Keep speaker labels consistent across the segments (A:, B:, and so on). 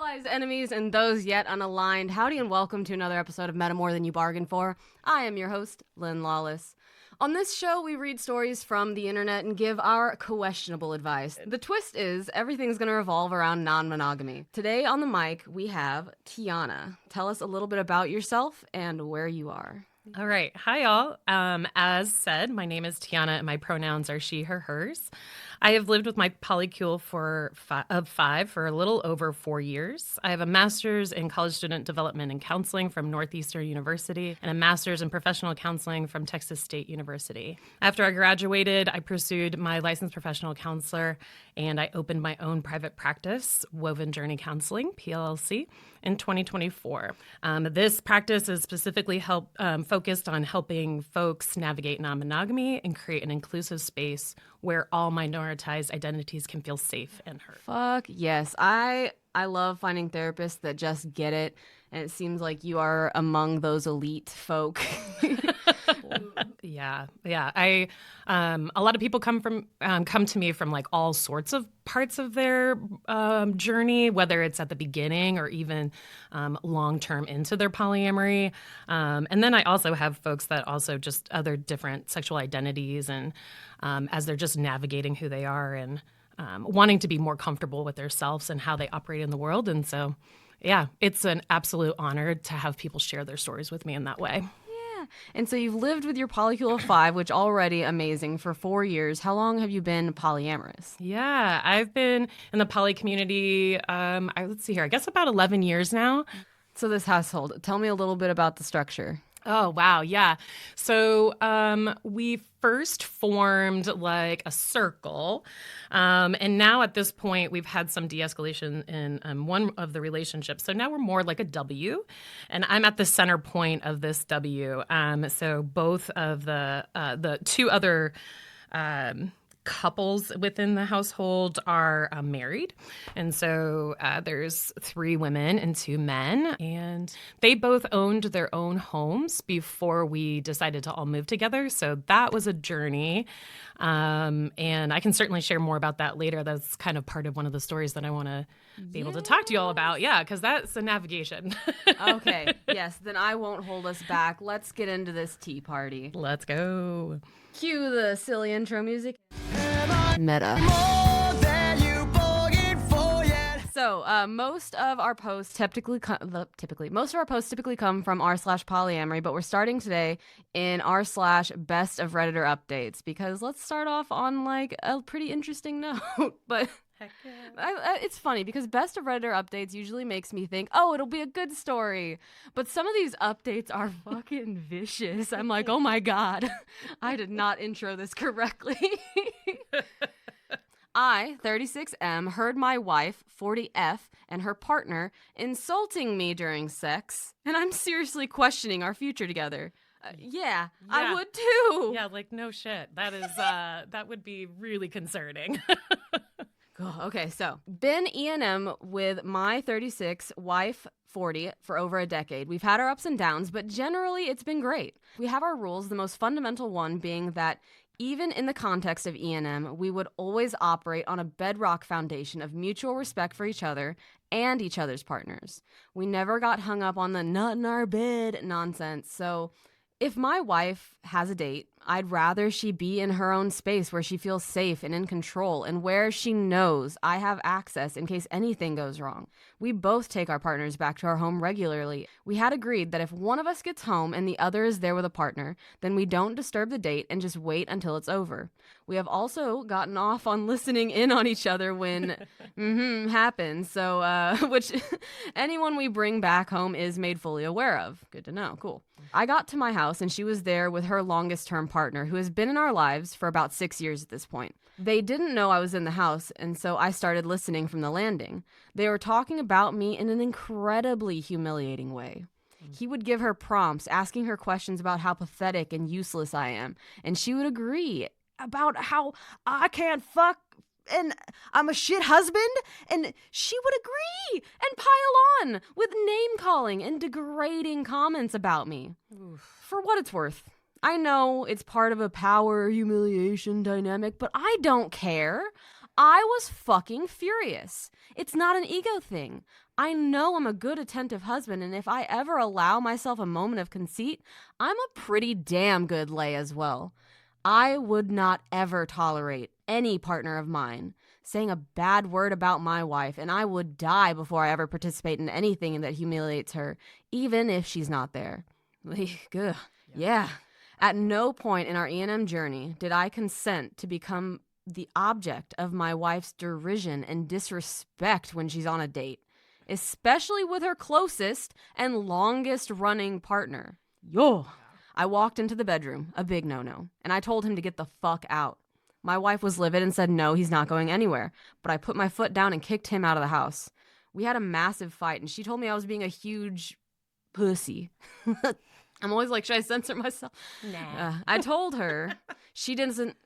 A: Allies, enemies, and those yet unaligned, howdy and welcome to another episode of Meta More Than You Bargained For. I am your host, Lynn Lawless. On this show, we read stories from the internet and give our questionable advice. The twist is, everything's going to revolve around non-monogamy. Today on the mic, we have Tiana. Tell us a little bit about yourself and where you are.
B: All right. Hi, all. As said, my name is Tiana, and my pronouns are she, her, hers. I have lived with my polycule of five for a little over 4 years. I have a master's in college student development and counseling from Northeastern University and a master's in professional counseling from Texas State University. After I graduated, I pursued my licensed professional counselor, and I opened my own private practice, Woven Journey Counseling, PLLC, in 2024. This practice is specifically focused on helping folks navigate non-monogamy and create an inclusive space where all minoritized identities can feel safe and heard.
A: Fuck yes. I love finding therapists that just get it, and it seems like you are among those elite folk.
B: Yeah. A lot of people come to me from like all sorts of parts of their journey, whether it's at the beginning or even long-term into their polyamory. And then I also have folks that also just other different sexual identities, and as they're just navigating who they are and wanting to be more comfortable with themselves and how they operate in the world. And so, yeah, it's an absolute honor to have people share their stories with me in that way.
A: And so you've lived with your polycule of five, which already amazing, for 4 years. How long have you been polyamorous?
B: Yeah, I've been in the poly community, let's see here, I guess about 11 years now.
A: So this household, tell me a little bit about the structure.
B: Oh, wow. Yeah. So we first formed like a circle. And now at this point, we've had some de-escalation in one of the relationships. So now we're more like a W. And I'm at the center point of this W. So both of the two other couples within the household are married. And so there's 3 women and 2 men, and they both owned their own homes before we decided to all move together. So that was a journey. And I can certainly share more about that later. That's kind of part of one of the stories that I want to be able to talk to you all about. Yeah, because that's a navigation.
A: Okay. Yes, then I won't hold us back. Let's get into this tea party.
B: Let's go.
A: Cue the silly intro music. Meta. So most of our posts typically come from r/polyamory, but we're starting today in r/best of Redditor updates, because let's start off on like a pretty interesting note. But heck yeah. It's funny because best of Redditor updates usually makes me think, oh, it'll be a good story. But some of these updates are fucking vicious. I'm like, oh my God, I did not intro this correctly. I, 36M, heard my wife, 40F, and her partner insulting me during sex, and I'm seriously questioning our future together. Yeah, I would too.
B: Yeah, like no shit. That is, that would be really concerning.
A: Okay, so been E&M with my 36, wife 40 for over a decade. We've had our ups and downs, but generally it's been great. We have our rules, the most fundamental one being that even in the context of E&M, we would always operate on a bedrock foundation of mutual respect for each other and each other's partners. We never got hung up on the not in our bed nonsense. So if my wife has a date, I'd rather she be in her own space where she feels safe and in control and where she knows I have access in case anything goes wrong. We both take our partners back to our home regularly. We had agreed that if one of us gets home and the other is there with a partner, then we don't disturb the date and just wait until it's over. We have also gotten off on listening in on each other when happens. So, which anyone we bring back home is made fully aware of. Good to know. Cool. I got to my house and she was there with her longest term partner who has been in our lives for about 6 years at this point. They didn't know I was in the house, and so I started listening from the landing. They were talking about me in an incredibly humiliating way. He would give her prompts, asking her questions about how pathetic and useless I am, and she would agree about how I can't fuck and I'm a shit husband, and she would agree and pile on with name-calling and degrading comments about me. Oof. For what it's worth, I know it's part of a power humiliation dynamic, but I don't care. I was fucking furious. It's not an ego thing. I know I'm a good, attentive husband, and if I ever allow myself a moment of conceit, I'm a pretty damn good lay as well. I would not ever tolerate any partner of mine saying a bad word about my wife, and I would die before I ever participate in anything that humiliates her, even if she's not there. Ugh. Yeah. At no point in our E&M journey did I consent to become the object of my wife's derision and disrespect when she's on a date, especially with her closest and longest running partner. Yo! I walked into the bedroom, a big no-no, and I told him to get the fuck out. My wife was livid and said no, he's not going anywhere, but I put my foot down and kicked him out of the house. We had a massive fight, and she told me I was being a huge pussy. I'm always like, should I censor myself?
B: Nah.
A: I told her she doesn't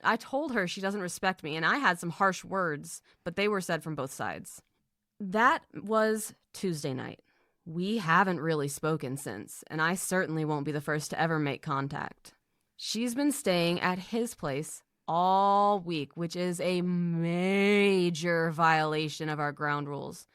A: respect me, and I had some harsh words, but they were said from both sides. That was Tuesday night. We haven't really spoken since, and I certainly won't be the first to ever make contact. She's been staying at his place all week, which is a major violation of our ground rules.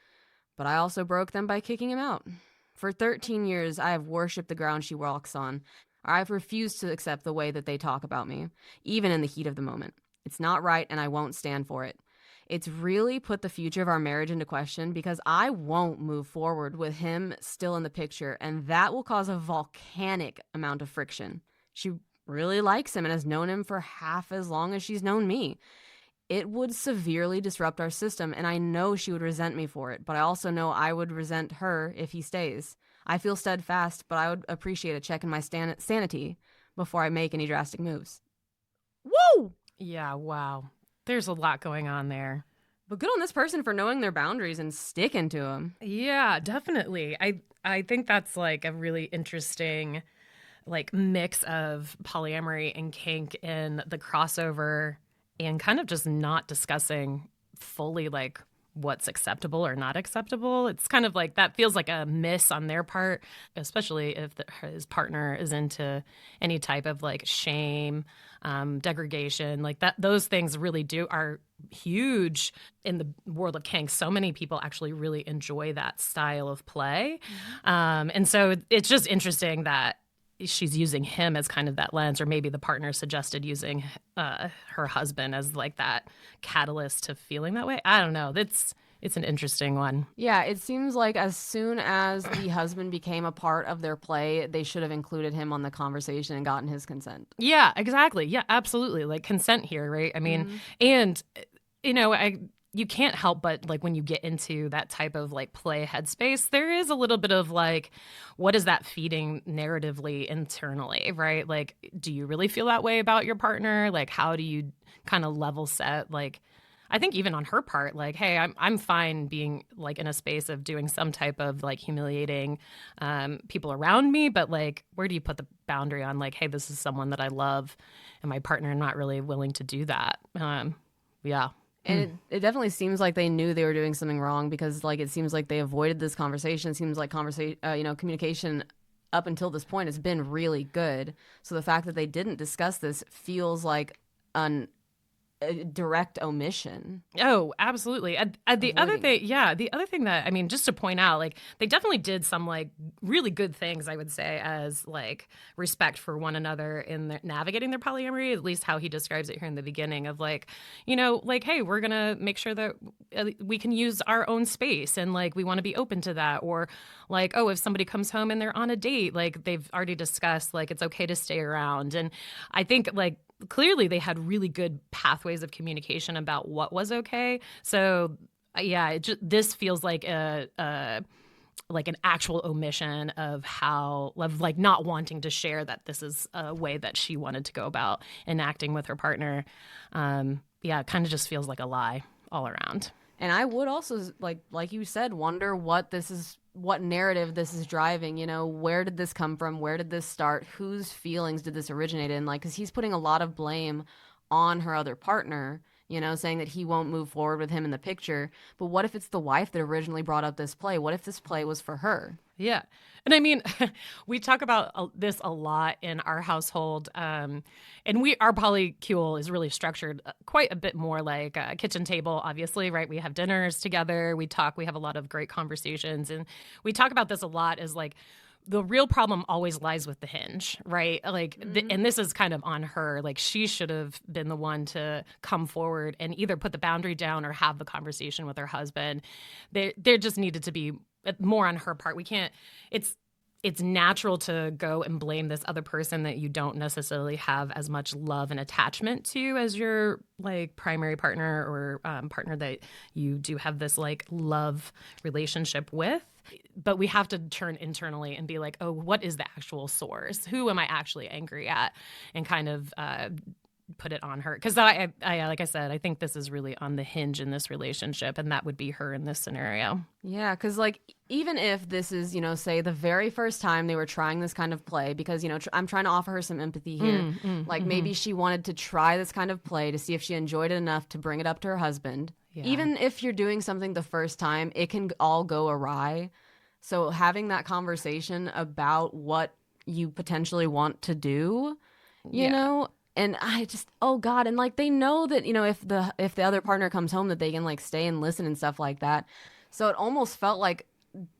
A: But I also broke them by kicking him out. For 13 years, I have worshipped the ground she walks on. I've refused to accept the way that they talk about me, even in the heat of the moment. It's not right, and I won't stand for it. It's really put the future of our marriage into question because I won't move forward with him still in the picture, and that will cause a volcanic amount of friction. She really likes him and has known him for half as long as she's known me. It would severely disrupt our system, and I know she would resent me for it, but I also know I would resent her if he stays. I feel steadfast, but I would appreciate a check in my sanity before I make any drastic moves. Woo!
B: Yeah, wow. There's a lot going on there.
A: But good on this person for knowing their boundaries and sticking to them.
B: Yeah, definitely. I think that's like a really interesting like mix of polyamory and kink in the crossover and kind of just not discussing fully like what's acceptable or not acceptable. It's kind of like that feels like a miss on their part, especially if his partner is into any type of like shame, degradation, like that. Those things really are huge in the world of kink. So many people actually really enjoy that style of play. And so it's just interesting that she's using him as kind of that lens, or maybe the partner suggested using her husband as like that catalyst to feeling that way. I don't know. It's an interesting one.
A: Yeah, it seems like as soon as the husband became a part of their play, they should have included him on the conversation and gotten his consent.
B: Yeah, exactly. Yeah, absolutely. Like consent here, right? I mean, and you know, you can't help but like when you get into that type of like play headspace, there is a little bit of like, what is that feeding narratively internally, right? Like, do you really feel that way about your partner? Like, how do you kind of level set? Like, I think even on her part, like, hey, I'm fine being like in a space of doing some type of like humiliating people around me, but like, where do you put the boundary on like, hey, this is someone that I love, and my partner not really willing to do that? Yeah.
A: And it definitely seems like they knew they were doing something wrong because, like, it seems like they avoided this conversation. It seems like communication up until this point has been really good. So the fact that they didn't discuss this feels like a direct omission.
B: Oh, absolutely. The other thing that, I mean, just to point out, like, they definitely did some, like, really good things, I would say, as, like, respect for one another in navigating their polyamory, at least how he describes it here in the beginning of, like, you know, like, hey, we're going to make sure that we can use our own space and, like, we want to be open to that. Or, like, oh, if somebody comes home and they're on a date, like, they've already discussed, like, it's okay to stay around. And I think, like, clearly they had really good pathways of communication about what was okay. So yeah, this feels like like an actual omission of like not wanting to share that this is a way that she wanted to go about enacting with her partner. Yeah, it kind of just feels like a lie all around.
A: And I would also, like you said, wonder what narrative this is driving. You know, where did this come from? Where did this start? Whose feelings did this originate in? Like, because he's putting a lot of blame on her other partner saying that he won't move forward with him in the picture. But what if it's the wife that originally brought up this play? What if this play was for her?
B: Yeah. And I mean, we talk about this a lot in our household. And our polycule is really structured quite a bit more like a kitchen table, obviously, right? We have dinners together. We talk. We have a lot of great conversations. And we talk about this a lot as like, the real problem always lies with the hinge, right? Like, and this is kind of on her. Like, she should have been the one to come forward and either put the boundary down or have the conversation with her husband. There just needed to be more on her part. We can't. It's natural to go and blame this other person that you don't necessarily have as much love and attachment to as your like primary partner or partner that you do have this like love relationship with. But we have to turn internally and be like, oh, what is the actual source? Who am I actually angry at? And kind of put it on her. Because I like I said, I think this is really on the hinge in this relationship, and that would be her in this scenario.
A: Yeah, because like even if this is, say the very first time they were trying this kind of play, because, I'm trying to offer her some empathy here. Maybe she wanted to try this kind of play to see if she enjoyed it enough to bring it up to her husband. Yeah. Even if you're doing something the first time, it can all go awry. So having that conversation about what you potentially want to do, you know, and I just, oh God. And like, they know that, if the other partner comes home that they can like stay and listen and stuff like that. So it almost felt like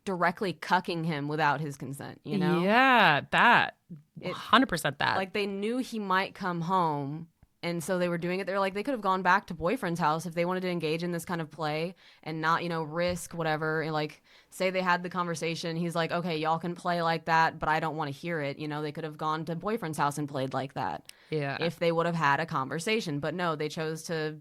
A: directly cucking him without his consent,
B: Yeah, that 100% that.
A: Like they knew he might come home. And so they were doing it. They're like, they could have gone back to boyfriend's house if they wanted to engage in this kind of play and not, risk whatever. And like, say they had the conversation. He's like, okay, y'all can play like that, but I don't want to hear it. They could have gone to boyfriend's house and played like that.
B: Yeah.
A: If they would have had a conversation. But no, they chose to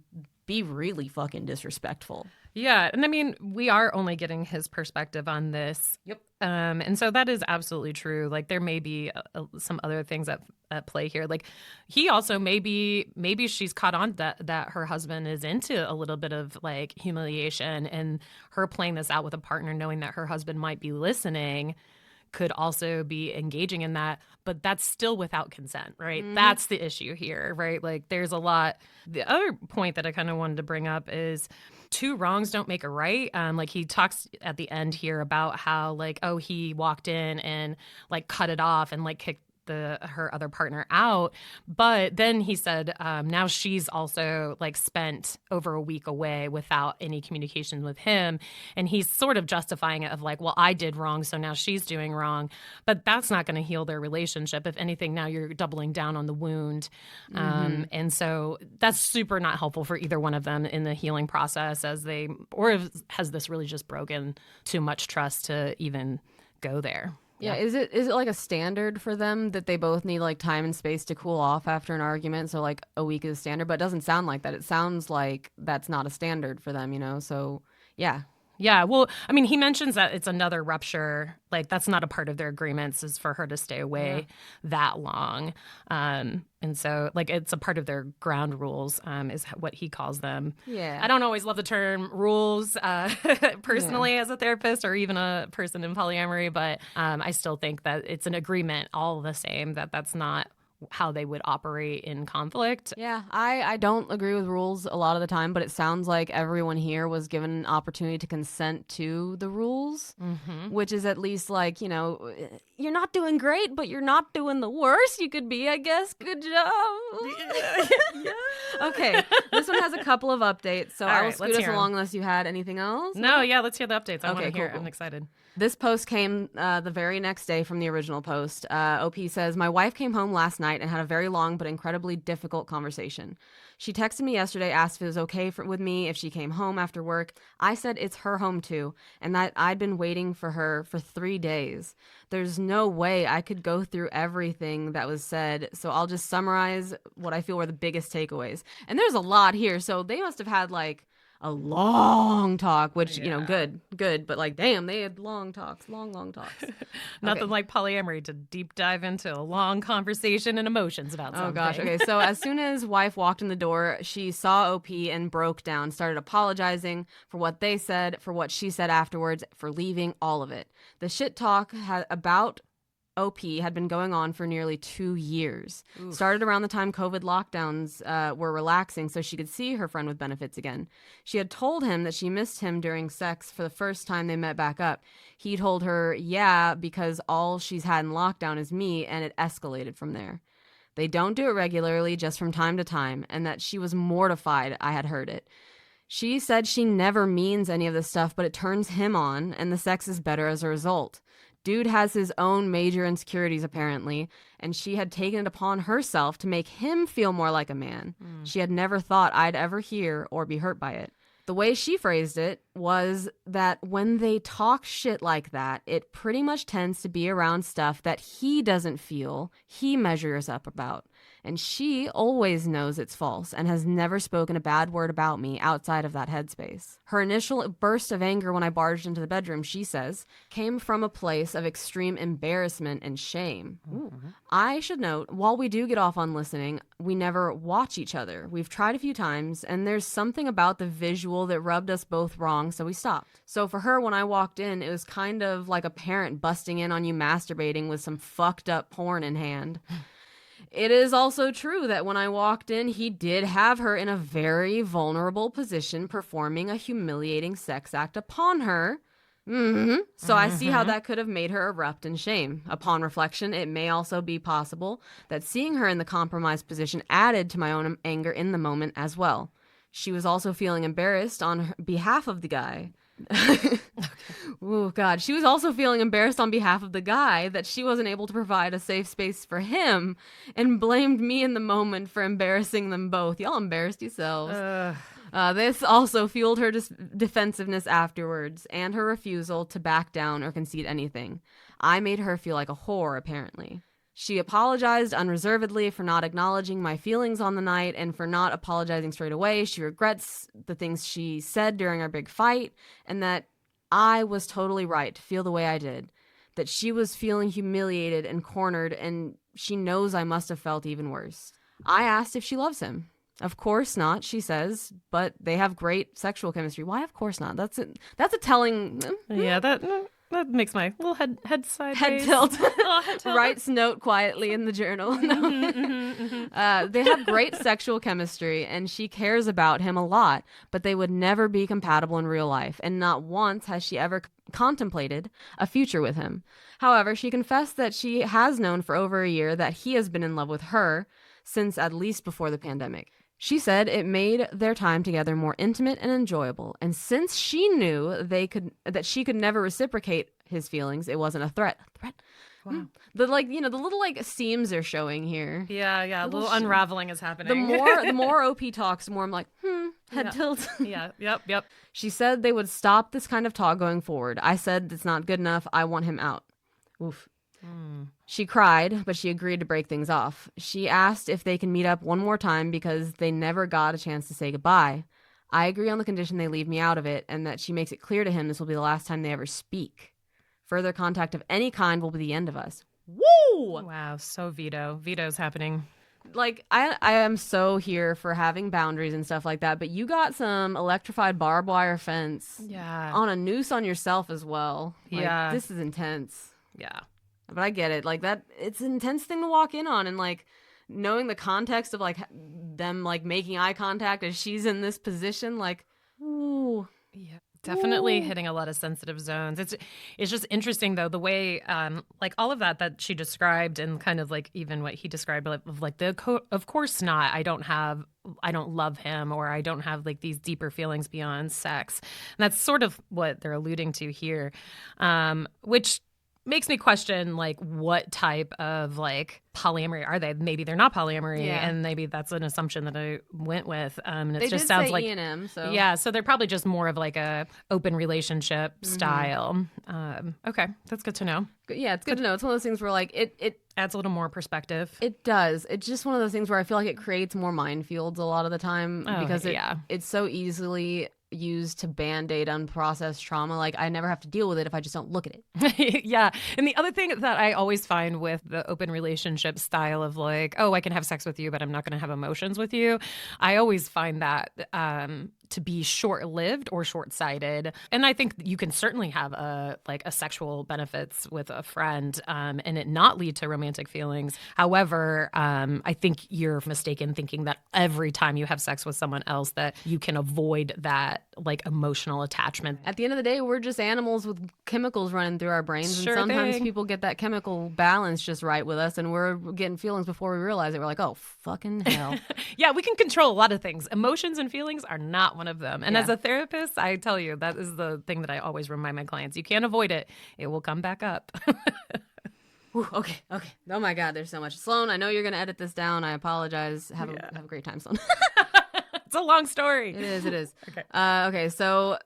A: be really fucking disrespectful.
B: Yeah. And I mean, we are only getting his perspective on this.
A: Yep.
B: And so that is absolutely true. Like there may be some other things at play here. Like he also maybe she's caught on that her husband is into a little bit of like humiliation, and her playing this out with a partner knowing that her husband might be listening could also be engaging in that, but that's still without consent, right? Mm-hmm. That's the issue here, right? Like there's a lot. The other point that I kind of wanted to bring up is two wrongs don't make a right. Like he talks at the end here about how like, oh, he walked in and like cut it off and like kicked her other partner out. But then he said now she's also like spent over a week away without any communication with him. And he's sort of justifying it of like, well, I did wrong, so now she's doing wrong. But that's not going to heal their relationship. If anything, now you're doubling down on the wound. And so that's super not helpful for either one of them in the healing process has this really just broken too much trust to even go there.
A: Yeah, is it like a standard for them that they both need like time and space to cool off after an argument? So like a week is standard, but it doesn't sound like that. It sounds like that's not a standard for them, So yeah.
B: Yeah, well, I mean, he mentions that it's another rupture. Like, that's not a part of their agreements is for her to stay away that long. And so, like, it's a part of their ground rules is what he calls them.
A: Yeah.
B: I don't always love the term rules personally as a therapist or even a person in polyamory, but I still think that it's an agreement all the same, that's not how they would operate in conflict.
A: Yeah, I don't agree with rules a lot of the time, but it sounds like everyone here was given an opportunity to consent to the rules, which is at least like, you're not doing great, but you're not doing the worst you could be, I guess. Good job. Yeah. Okay, this one has a couple of updates, so I will scoot us along unless you had anything else.
B: No, yeah, let's hear the updates. I want to hear it.
A: Cool.
B: I'm excited.
A: This post came the very next day from the original post. OP says, my wife came home last night and had a very long but incredibly difficult conversation. She texted me yesterday, asked if it was okay with me if she came home after work. I said it's her home too, and that I'd been waiting for her for 3 days. There's no way I could go through everything that was said, so I'll just summarize what I feel were the biggest takeaways. And there's a lot here, so they must have had like a long talk, which, good. But like, damn, they had long talks.
B: Nothing like polyamory to deep dive into a long conversation and emotions about something.
A: Oh, gosh. Okay. So as soon as wife walked in the door, she saw OP and broke down, started apologizing for what they said, for what she said afterwards, for leaving, all of it. The shit talk about OP had been going on for nearly 2 years. Started around the time COVID lockdowns were relaxing so she could see her friend with benefits again. She had told him that she missed him during sex for the first time they met back up. He told her, yeah, because all she's had in lockdown is me, and it escalated from there. They don't do it regularly, just from time to time, and that she was mortified I had heard it. She said she never means any of this stuff, but it turns him on, and the sex is better as a result. Dude has his own major insecurities, apparently, and she had taken it upon herself to make him feel more like a man. She had never thought I'd ever hear or be hurt by it. The way she phrased it was that when they talk shit like that, it pretty much tends to be around stuff that he doesn't feel he measures up about. And she always knows it's false and has never spoken a bad word about me outside of that headspace. Her initial burst of anger when I barged into the bedroom, she says, came from a place of extreme embarrassment and shame. I should note, while we do get off on listening, we never watch each other. We've tried a few times, and there's something about the visual that rubbed us both wrong, so we stopped. So for her, when I walked in, it was kind of like a parent busting in on you masturbating with some fucked up porn in hand. It is also true that when I walked in, he did have her in a very vulnerable position performing a humiliating sex act upon her. So I see how that could have made her erupt in shame. Upon reflection, it may also be possible that seeing her in the compromised position added to my own anger in the moment as well. She was also feeling embarrassed on behalf of the guy. Oh, God. She was also feeling embarrassed on behalf of the guy that she wasn't able to provide a safe space for him and blamed me in the moment for embarrassing them both. Y'all embarrassed yourselves. This also fueled her defensiveness afterwards and her refusal to back down or concede anything. I made her feel like a whore, apparently. She apologized unreservedly for not acknowledging my feelings on the night and for not apologizing straight away. She regrets the things she said during our big fight and that I was totally right to feel the way I did, that she was feeling humiliated and cornered, and she knows I must have felt even worse. I asked if she loves him. Of course not, she says, but they have great sexual chemistry. Why of course not? That's a telling...
B: Yeah, that makes my little head sideways.
A: Head tilt.
B: Oh, head tilt.
A: Writes note quietly in the journal. No. They have great sexual chemistry, and she cares about him a lot, but they would never be compatible in real life, and not once has she ever contemplated a future with him. However, she confessed that she has known for over a year that he has been in love with her since at least before the pandemic. She said it made their time together more intimate and enjoyable, and since she knew that she could never reciprocate his feelings, it wasn't a threat.
B: Wow.
A: The little seams are showing here.
B: Yeah, a little unraveling is happening.
A: The more OP talks, the more I'm like, head tilt.
B: Yeah, yep.
A: She said they would stop this kind of talk going forward. I said it's not good enough. I want him out. Oof. She cried, but she agreed to break things off. She asked if they can meet up one more time because they never got a chance to say goodbye. I agree on the condition they leave me out of it and that she makes it clear to him this will be the last time they ever speak. Further contact of any kind will be the end of us. Woo!
B: Wow, so veto's happening.
A: Like, I am so here for having boundaries and stuff like that, but you got some electrified barbed wire fence on a noose on yourself as well. Like, this is intense.
B: Yeah.
A: But I get it. Like, that, it's an intense thing to walk in on, and like knowing the context of like them like making eye contact as she's in this position, like, ooh.
B: Yeah. Definitely hitting a lot of sensitive zones. It's just interesting though, the way like all of that she described, and kind of like even what he described of like of course not, I don't love him, or I don't have like these deeper feelings beyond sex. And that's sort of what they're alluding to here, which makes me question like what type of like polyamory are they? Maybe they're not polyamory, and maybe that's an assumption that I went with. And it just sounds like
A: E&M, so
B: so they're probably just more of like a open relationship style. Okay, that's good to know.
A: Yeah, it's good to know. It's one of those things where like it
B: adds a little more perspective.
A: It does. It's just one of those things where I feel like it creates more minefields a lot of the time because it's so easily used to band-aid unprocessed trauma. Like, I never have to deal with it if I just don't look at it.
B: Yeah. And the other thing that I always find with the open relationship style of like, oh, I can have sex with you, but I'm not going to have emotions with you. I always find that to be short-lived or short-sighted. And I think you can certainly have a sexual benefits with a friend and it not lead to romantic feelings. However, I think you're mistaken thinking that every time you have sex with someone else that you can avoid that like emotional attachment.
A: At the end of the day, we're just animals with chemicals running through our brains.
B: Sure
A: and sometimes
B: thing.
A: people get that chemical balance just right with us, and we're getting feelings before we realize it. We're like, oh, fucking hell.
B: Yeah, we can control a lot of things. Emotions and feelings are not one of them. And as a therapist, I tell you, that is the thing that I always remind my clients. You can't avoid it. It will come back up.
A: Whew, okay. Oh my God, there's so much. Sloan, I know you're going to edit this down. I apologize. Have a great time, Sloan.
B: It's a long story.
A: It is.
B: Okay.
A: Okay, so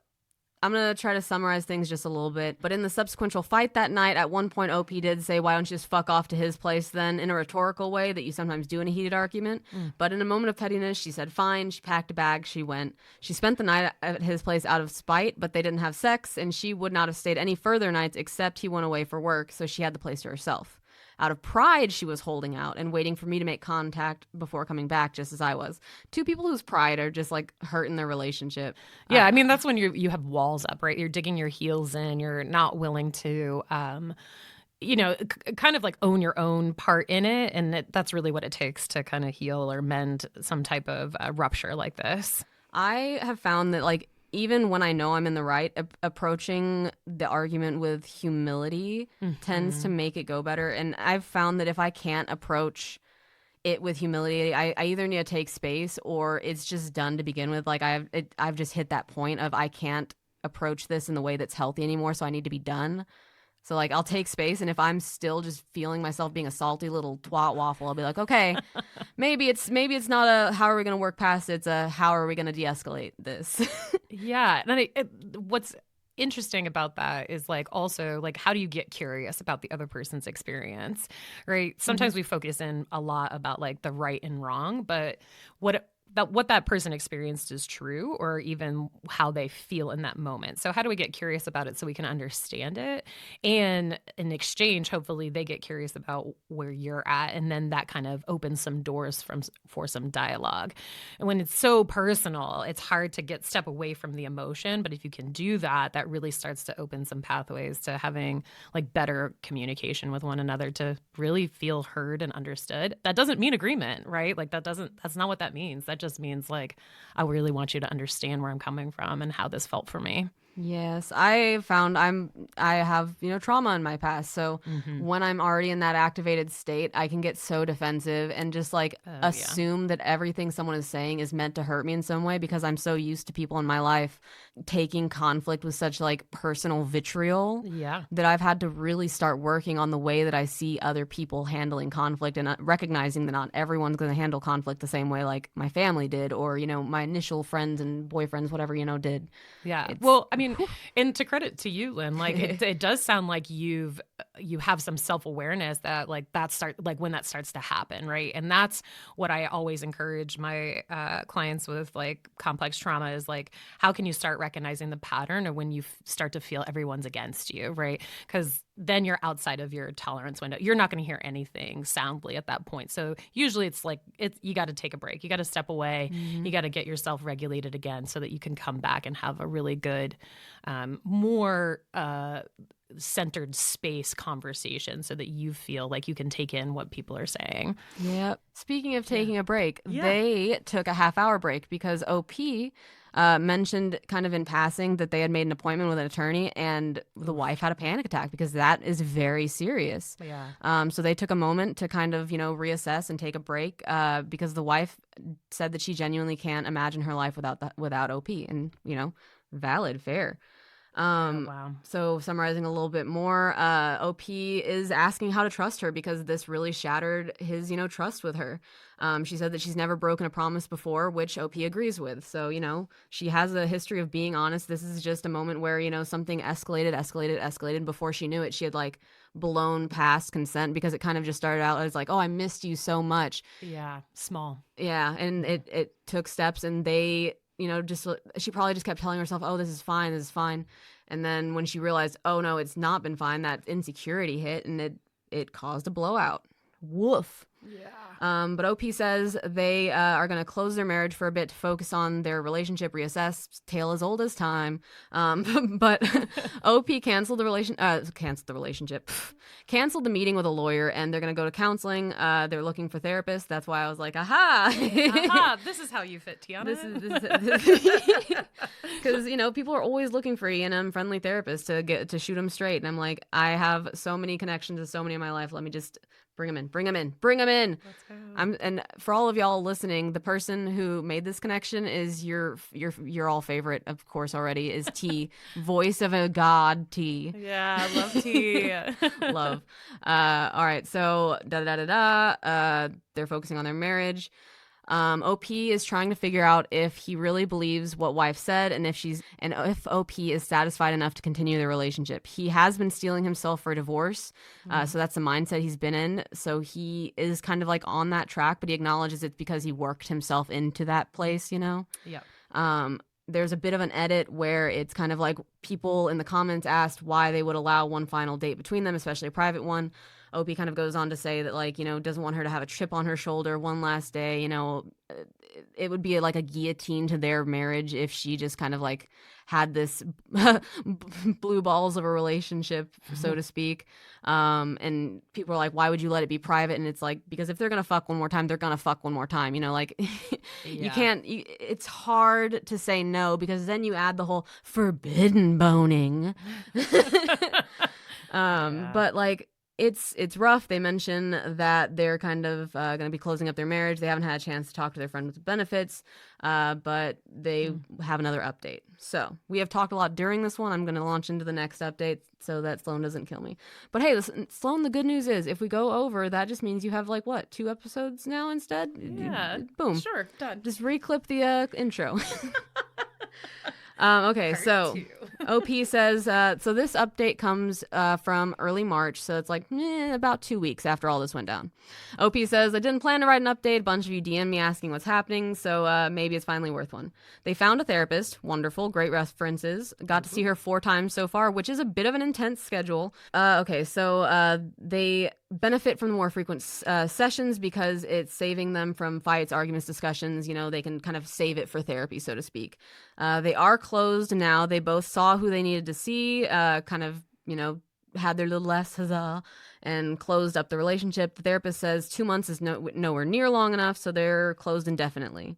A: I'm going to try to summarize things just a little bit. But in the subsequent fight that night, at one point, OP did say, why don't you just fuck off to his place then, in a rhetorical way that you sometimes do in a heated argument. But in a moment of pettiness, she said fine. She packed a bag. She went. She spent the night at his place out of spite, but they didn't have sex, and she would not have stayed any further nights except he went away for work, so she had the place to herself. Out of pride, she was holding out and waiting for me to make contact before coming back, just as I was. Two people whose pride are just like hurting their relationship.
B: Yeah, I mean, that's when you have walls up, right? You're digging your heels in. You're not willing to, kind of like own your own part in it. And that's really what it takes to kind of heal or mend some type of rupture like this.
A: I have found that, like, even when I know I'm in the right, approaching the argument with humility tends to make it go better. And I've found that if I can't approach it with humility, I either need to take space or it's just done to begin with. Like I've just hit that point of I can't approach this in the way that's healthy anymore, so I need to be done. So, like, I'll take space, and if I'm still just feeling myself being a salty little twat waffle, I'll be like, okay, maybe it's not a how are we going to work past it, it's a how are we going to de-escalate this.
B: Yeah. And what's interesting about that is like also like how do you get curious about the other person's experience, right? Sometimes we focus in a lot about like the right and wrong, but what that person experienced is true, or even how they feel in that moment. So how do we get curious about it so we can understand it? And in exchange, hopefully they get curious about where you're at, and then that kind of opens some doors for some dialogue. And when it's so personal, it's hard to step away from the emotion. But if you can do that, that really starts to open some pathways to having like better communication with one another to really feel heard and understood. That doesn't mean agreement, right? Like that's not what that means. That just means like, I really want you to understand where I'm coming from and how this felt for me.
A: Yes, I found I have, trauma in my past. So when I'm already in that activated state, I can get so defensive and just like assume that everything someone is saying is meant to hurt me in some way, because I'm so used to people in my life taking conflict with such like personal vitriol that I've had to really start working on the way that I see other people handling conflict, and recognizing that not everyone's going to handle conflict the same way like my family did, or, my initial friends and boyfriends, whatever, did.
B: Yeah. Well, I mean, and to credit to you, Lynn, like it does sound like you have some self-awareness that like when that starts to happen, right? And that's what I always encourage my clients with like complex trauma is like, how can you start recognizing the pattern of when you start to feel everyone's against you, right? Because then you're outside of your tolerance window. You're not going to hear anything soundly at that point. So usually it's like you got to take a break. You got to step away. You got to get yourself regulated again so that you can come back and have a really good, more centered space conversation so that you feel like you can take in what people are saying.
A: Yep. Speaking of taking a break, they took a half-hour break because OP mentioned kind of in passing that they had made an appointment with an attorney, and the wife had a panic attack, because that is very serious.
B: Yeah.
A: So they took a moment to kind of, reassess and take a break, because the wife said that she genuinely can't imagine her life without OP, and, valid, fair.
B: Wow.
A: So summarizing a little bit more, OP is asking how to trust her, because this really shattered his, trust with her. She said that she's never broken a promise before, which OP agrees with. So, she has a history of being honest. This is just a moment where, something escalated. Before she knew it, she had like blown past consent, because it kind of just started out as like, oh, I missed you so much.
B: Yeah. Small.
A: Yeah. And it took steps, and they, she probably just kept telling herself, oh, this is fine. And then when she realized, oh, no, it's not been fine, that insecurity hit, and it caused a blowout. Woof. But OP says they are going to close their marriage for a bit to focus on their relationship, reassess, tale as old as time. But OP canceled the relationship, canceled the meeting with a lawyer, and they're going to go to counseling. They're looking for therapists. That's why I was like, aha.
B: Aha, this is how you fit, Tiana.
A: Because, people are always looking for E&M friendly therapists to shoot them straight. And I'm like, I have so many connections to so many in my life. Let me just bring them in.
B: Let's go.
A: And for all of y'all listening, the person who made this connection is your all favorite, of course, already is T, voice of a god, T.
B: Yeah, I love T.
A: Love. All right, so they're focusing on their marriage. OP is trying to figure out if he really believes what wife said and if OP is satisfied enough to continue their relationship. He has been steeling himself for divorce, so that's the mindset he's been in. So he is kind of like on that track, but he acknowledges it's because he worked himself into that place,
B: Yeah.
A: There's a bit of an edit where it's kind of like people in the comments asked why they would allow one final date between them, especially a private one. OP kind of goes on to say that, doesn't want her to have a chip on her shoulder one last day. It would be like a guillotine to their marriage if she just kind of like had this blue balls of a relationship, so to speak. And people are like, why would you let it be private? And it's like, because if they're going to fuck one more time, they're going to fuck one more time. You can't, it's hard to say no because then you add the whole forbidden boning. But like, it's rough. They mention that they're kind of going to be closing up their marriage. They haven't had a chance to talk to their friend with benefits, but they have another update. So we have talked a lot during this one. I'm going to launch into the next update so that Sloan doesn't kill me. But hey, listen, Sloan, the good news is if we go over, that just means you have 2 episodes now instead?
B: Yeah.
A: Boom.
B: Sure. Done.
A: Just reclip the intro. Okay,
B: Part
A: so
B: 2.
A: OP says, so this update comes from early March, so it's about 2 weeks after all this went down. OP says, I didn't plan to write an update. A bunch of you DM me asking what's happening, so maybe it's finally worth one. They found a therapist. Wonderful. Great references. Got to see her 4 times so far, which is a bit of an intense schedule. Okay, so they benefit from the more frequent sessions because it's saving them from fights, arguments, discussions. They can kind of save it for therapy, so to speak. They are closed now. They both saw who they needed to see, kind of, had their little less huzzah and closed up the relationship. The therapist says 2 months is nowhere near long enough, so they're closed indefinitely.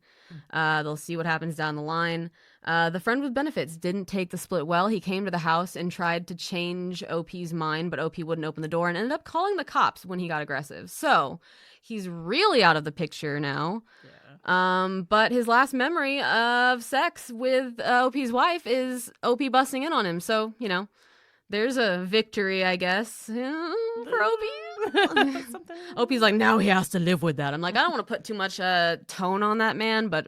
A: They'll see what happens down the line. The friend with benefits didn't take the split well. He came to the house and tried to change OP's mind, but OP wouldn't open the door and ended up calling the cops when he got aggressive. So he's really out of the picture now. Yeah. But his last memory of sex with OP's wife is OP busting in on him. So, there's a victory, I guess, for OP. OP's like, now he has to live with that. I'm like, I don't want to put too much tone on that man, but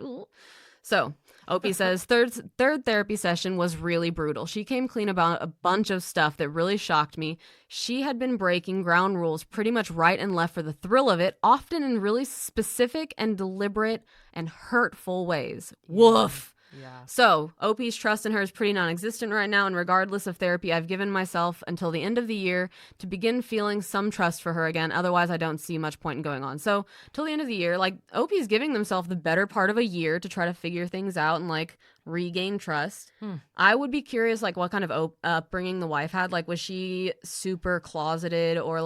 A: so OP says third therapy session was really brutal. She came clean about a bunch of stuff that really shocked me. She had been breaking ground rules pretty much right and left for the thrill of it, often in really specific and deliberate and hurtful ways. Woof.
B: Yeah.
A: So OP's trust in her is pretty non-existent right now, and regardless of therapy, I've given myself until the end of the year to begin feeling some trust for her again. Otherwise, I don't see much point in going on. So till the end of the year, OP's giving themselves the better part of a year to try to figure things out and regain trust. I would be curious what kind of upbringing the wife had. Was she super closeted or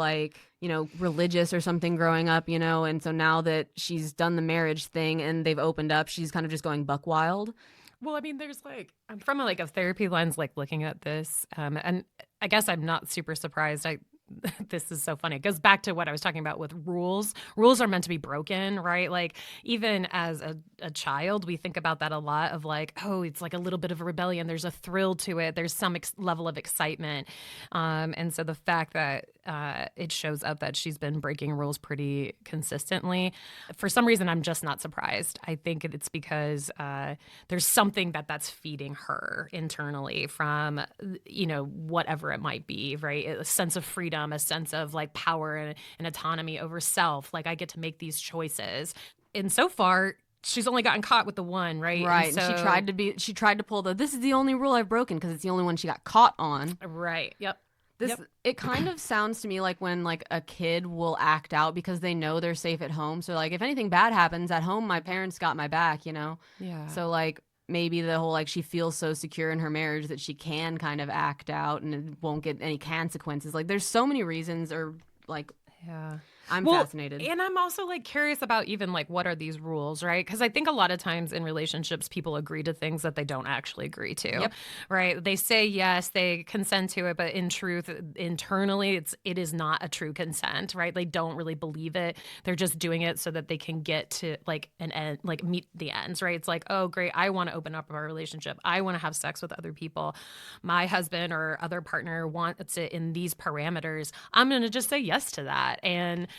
A: religious or something growing up, and so now that she's done the marriage thing and they've opened up, she's kind of just going buck wild.
B: Well, I mean, there's I'm from a therapy lens, looking at this, and I guess I'm not super surprised. This is so funny. It goes back to what I was talking about with rules. Rules are meant to be broken, right? Even as a child, we think about that a lot of oh, it's a little bit of a rebellion. There's a thrill to it. There's some level of excitement. And so the fact that it shows up that she's been breaking rules pretty consistently, for some reason, I'm just not surprised. I think it's because there's something that's feeding her internally from, whatever it might be, right? A sense of freedom, a sense of power and autonomy over self. I get to make these choices. And so far, she's only gotten caught with the one, right?
A: Right. And she tried to pull this is the only rule I've broken because it's the only one she got caught on.
B: Right. Yep.
A: It kind of sounds to me like when like a kid will act out because they know they're safe at home. So like if anything bad happens at home, my parents got my back, you know?
B: Yeah.
A: So like maybe the whole like she feels so secure in her marriage that she can kind of act out and it won't get any consequences. Like there's so many reasons or like
B: Yeah.
A: I'm fascinated.
B: And I'm also like curious about even like what are these rules, right? Because I think a lot of times in relationships, people agree to things that they don't actually agree to,
A: Yep.
B: right? They say yes, they consent to it, but in truth, internally, it is not a true consent, right? They don't really believe it. They're just doing it so that they can get to like an end, like meet the ends, right? It's like, oh, great, I want to open up our relationship. I want to have sex with other people. My husband or other partner wants it in these parameters. I'm going to just say yes to that. And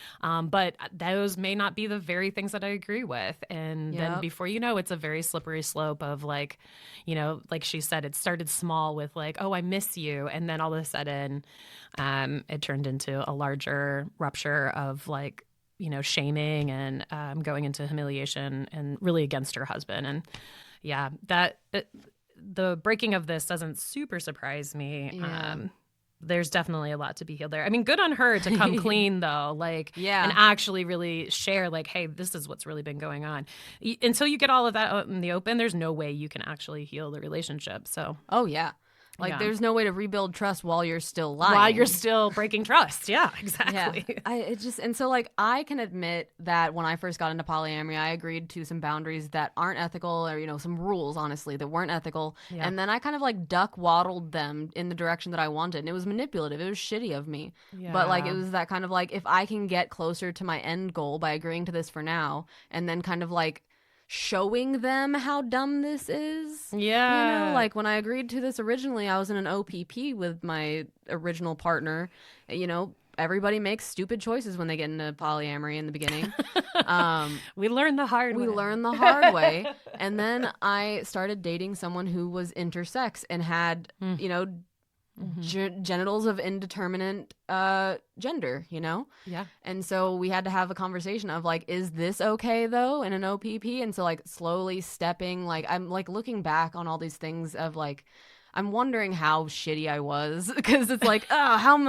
B: but those may not be the very things that I agree with. And then before you know, it's a very slippery slope of like, you know, like she said, it started small with like, oh, I miss you. And then all of a sudden it turned into a larger rupture of like, you know, shaming and going into humiliation and really against her husband. And yeah, the breaking of this doesn't super surprise me.
A: Yeah.
B: There's definitely a lot to be healed there. I mean, good on her to come clean though, like,
A: Yeah.
B: and actually really share like, hey, this is what's really been going on. Until you get all of that out in the open, there's no way you can actually heal the relationship. So,
A: Oh yeah. Like there's no way to rebuild trust while you're still lying.
B: while you're still breaking trust. Yeah, exactly.
A: Yeah. And so like I can admit that when I first got into polyamory, I agreed to some boundaries that aren't ethical or, you know, some rules, honestly, that weren't ethical.
B: Yeah.
A: And then I kind of like duck waddled them in the direction that I wanted. And it was manipulative. It was shitty of me. But like it was that kind of like if I can get closer to my end goal by agreeing to this for now and then kind of like showing them how dumb this is.
B: Yeah.
A: You know, like when I agreed to this originally, I was in an OPP with my original partner. You know, everybody makes stupid choices when they get into polyamory in the beginning.
B: We learned the hard way.
A: We learned the hard way. And then I started dating someone who was intersex and had, you know, genitals of indeterminate gender, you know?
B: Yeah.
A: And so we had to have a conversation of like, is this okay though in an OPP? And so like slowly stepping, like I'm like looking back on all these things of like, I'm wondering how shitty I was because it's like, oh, how much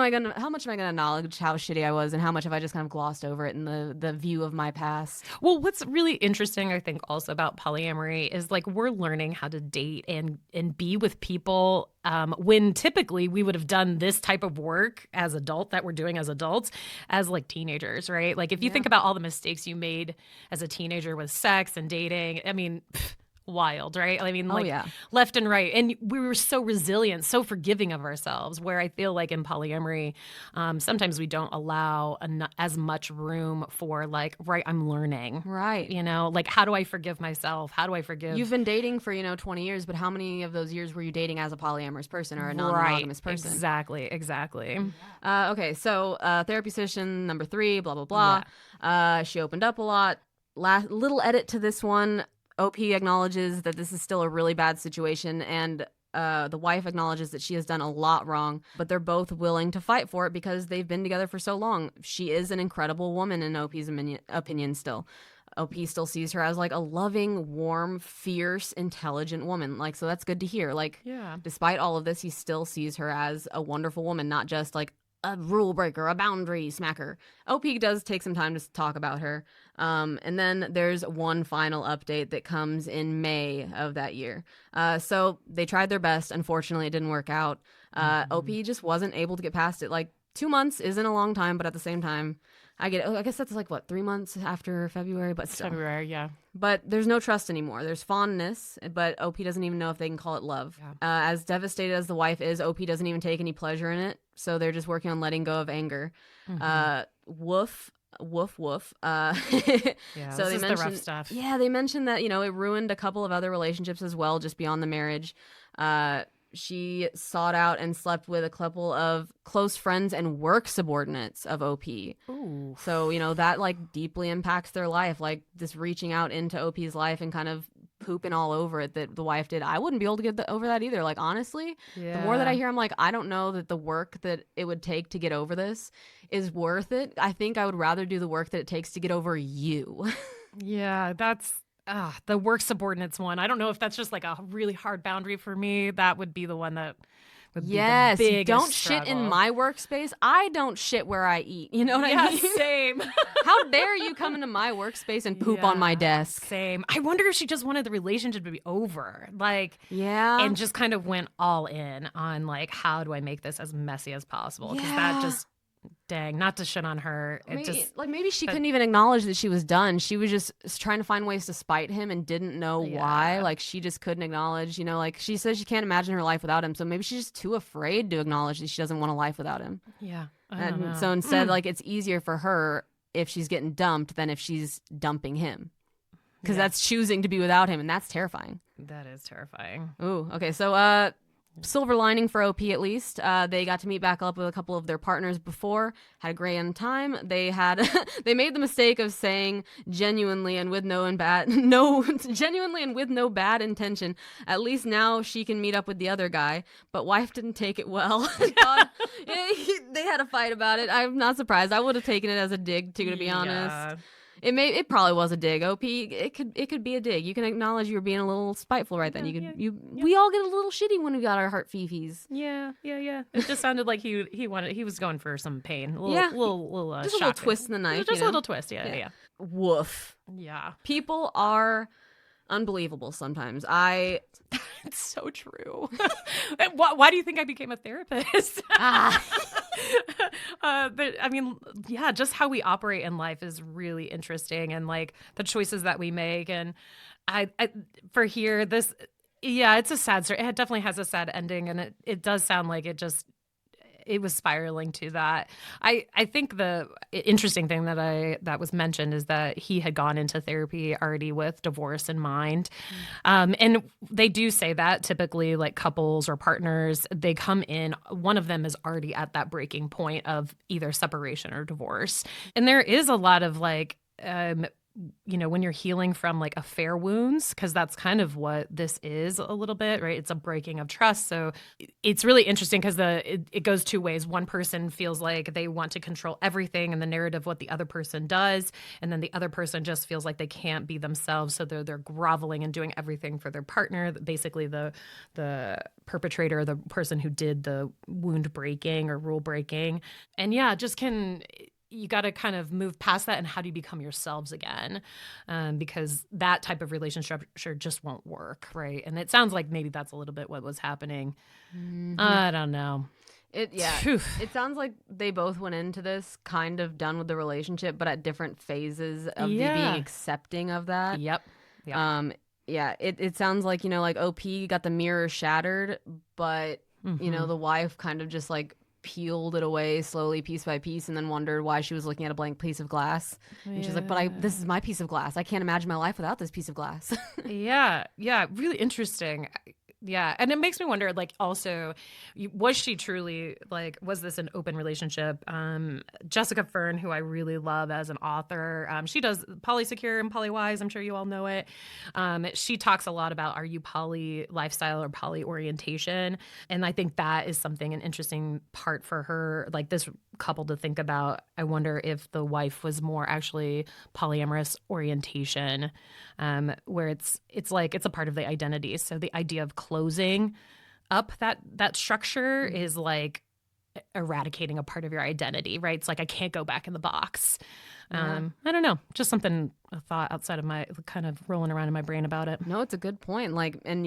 A: am I gonna acknowledge how shitty I was and how much have I just kind of glossed over it in the view of my past?
B: Well, what's really interesting, I think, also about polyamory is like we're learning how to date and be with people when typically we would have done this type of work as we're doing as adults, as like teenagers, right? Like if you think about all the mistakes you made as a teenager with sex and dating, I mean, wild, right? I mean, like left and right. And we were so resilient, so forgiving of ourselves, where I feel like in polyamory, sometimes we don't allow as much room for like, right, I'm learning.
A: Right.
B: You know, like how do I forgive myself? How do I forgive?
A: You've been dating for, 20 years, but how many of those years were you dating as a polyamorous person or a non-monogamous person?
B: Exactly.
A: Okay, so therapy session number 3, blah, blah, blah. She opened up a lot. Little edit to this one. OP acknowledges that this is still a really bad situation, and the wife acknowledges that she has done a lot wrong, but they're both willing to fight for it because they've been together for so long. She is an incredible woman in OP's opinion still. OP still sees her as like a loving, warm, fierce, intelligent woman. Like, so that's good to hear. Like, despite all of this, he still sees her as a wonderful woman, not just like a rule breaker, a boundary smacker. OP does take some time to talk about her. And then there's one final update that comes in May of that year. So they tried their best. Unfortunately, it didn't work out. OP just wasn't able to get past it. Like 2 months isn't a long time, but at the same time, I guess that's like 3 months after February, but still.
B: February, yeah.
A: But there's no trust anymore. There's fondness, but OP doesn't even know if they can call it love. As devastated as the wife is, OP doesn't even take any pleasure in it. So they're just working on letting go of anger. Woof.
B: Yeah,
A: so
B: this
A: they
B: is
A: mentioned
B: the rough stuff.
A: Yeah, they mentioned that, it ruined a couple of other relationships as well, just beyond the marriage. She sought out and slept with a couple of close friends and work subordinates of OP.
B: Ooh.
A: So, that like deeply impacts their life, like this reaching out into OP's life and kind of pooping all over it that the wife did. I wouldn't be able to get over that either. Like, honestly, the more that I hear, I'm like, I don't know that the work that it would take to get over this is worth it. I think I would rather do the work that it takes to get over you.
B: Yeah, that's the work subordinates one. I don't know if that's just like a really hard boundary for me. That would be the one that would
A: Yes,
B: be the biggest
A: don't
B: struggle.
A: shit in my workspace. I don't shit where I eat. You know what I mean?
B: Same.
A: How dare you come into my workspace and poop on my desk?
B: Same. I wonder if she just wanted the relationship to be over.
A: Yeah.
B: And just kind of went all in on like, how do I make this as messy as possible? Because that just, dang, not to shit on her.
A: Maybe she couldn't even acknowledge that she was done. She was just trying to find ways to spite him and didn't know why. Like, she just couldn't acknowledge, like she says she can't imagine her life without him. So maybe she's just too afraid to acknowledge that she doesn't want a life without him.
B: Yeah.
A: And so instead, like, it's easier for her if she's getting dumped than if she's dumping him. Because that's choosing to be without him, and that's terrifying.
B: That is terrifying.
A: Ooh, okay. So, silver lining for OP at least. They got to meet back up with a couple of their partners before, had a grand time. They made the mistake of saying genuinely and with no bad intention. At least now she can meet up with the other guy, but wife didn't take it well. They had a fight about it. I'm not surprised. I would have taken it as a dig too, to be honest. It probably was a dig. OP, it could be a dig. You can acknowledge you were being a little spiteful right then. We all get a little shitty when we got our heart fifis.
B: Yeah. It just sounded like he was going for some pain. Little
A: just a little twist in the knife.
B: Just a little twist. Yeah.
A: Woof.
B: Yeah.
A: People are unbelievable sometimes.
B: It's so true. Why do you think I became a therapist? But I mean, just how we operate in life is really interesting, and like the choices that we make. And it's a sad story. It definitely has a sad ending, and it does sound like it was spiraling to that. I think the interesting thing that was mentioned is that he had gone into therapy already with divorce in mind. And they do say that typically, like, couples or partners, they come in, one of them is already at that breaking point of either separation or divorce. And there is a lot of like, when you're healing from like affair wounds, because that's kind of what this is a little bit, right? It's a breaking of trust. So it's really interesting because it goes two ways. One person feels like they want to control everything and the narrative, what the other person does. And then the other person just feels like they can't be themselves. So they're groveling and doing everything for their partner, basically the perpetrator, the person who did the wound breaking or rule breaking. And you got to kind of move past that, and how do you become yourselves again? Because that type of relationship just won't work, right? And it sounds like maybe that's a little bit what was happening. Mm-hmm. I don't know.
A: It sounds like they both went into this kind of done with the relationship, but at different phases of being accepting of that.
B: Yep.
A: It sounds like, like OP got the mirror shattered, but, the wife kind of just like peeled it away slowly, piece by piece, and then wondered why she was looking at a blank piece of glass. And she's like, but this is my piece of glass. I can't imagine my life without this piece of glass.
B: Yeah, really interesting. Yeah, and it makes me wonder, like, also, was she truly, like, was this an open relationship? Jessica Fern, who I really love as an author, she does Polysecure and Polywise. I'm sure you all know it. She talks a lot about, are you poly lifestyle or poly orientation? And I think that is an interesting part for her, like this couple to think about. I wonder if the wife was more actually polyamorous orientation, where it's like it's a part of the identity. So the idea of closing up that structure is like eradicating a part of your identity, right? It's like, I can't go back in the box. I don't know, just a thought outside of my kind of rolling around in my brain about it.
A: No, it's a good point. Like, and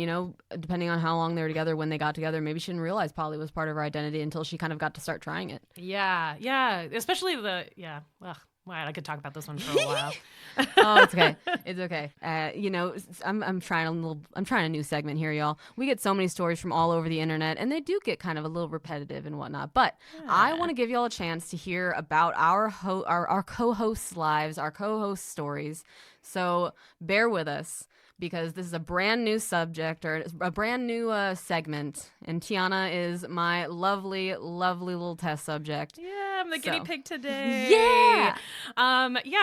A: depending on how long they were together, when they got together, maybe she didn't realize poly was part of her identity until she kind of got to start trying it.
B: Yeah. Especially wow, I could talk about this one for a while.
A: Oh, it's okay. It's okay. I'm trying a new segment here, y'all. We get so many stories from all over the internet, and they do get kind of a little repetitive and whatnot. But I want to give y'all a chance to hear about our co-hosts' lives, our co-hosts' stories. So bear with us, because this is a brand new subject, or a brand new segment, and Tiana is my lovely, lovely little test subject.
B: Yeah, I'm the guinea pig today.
A: Yeah.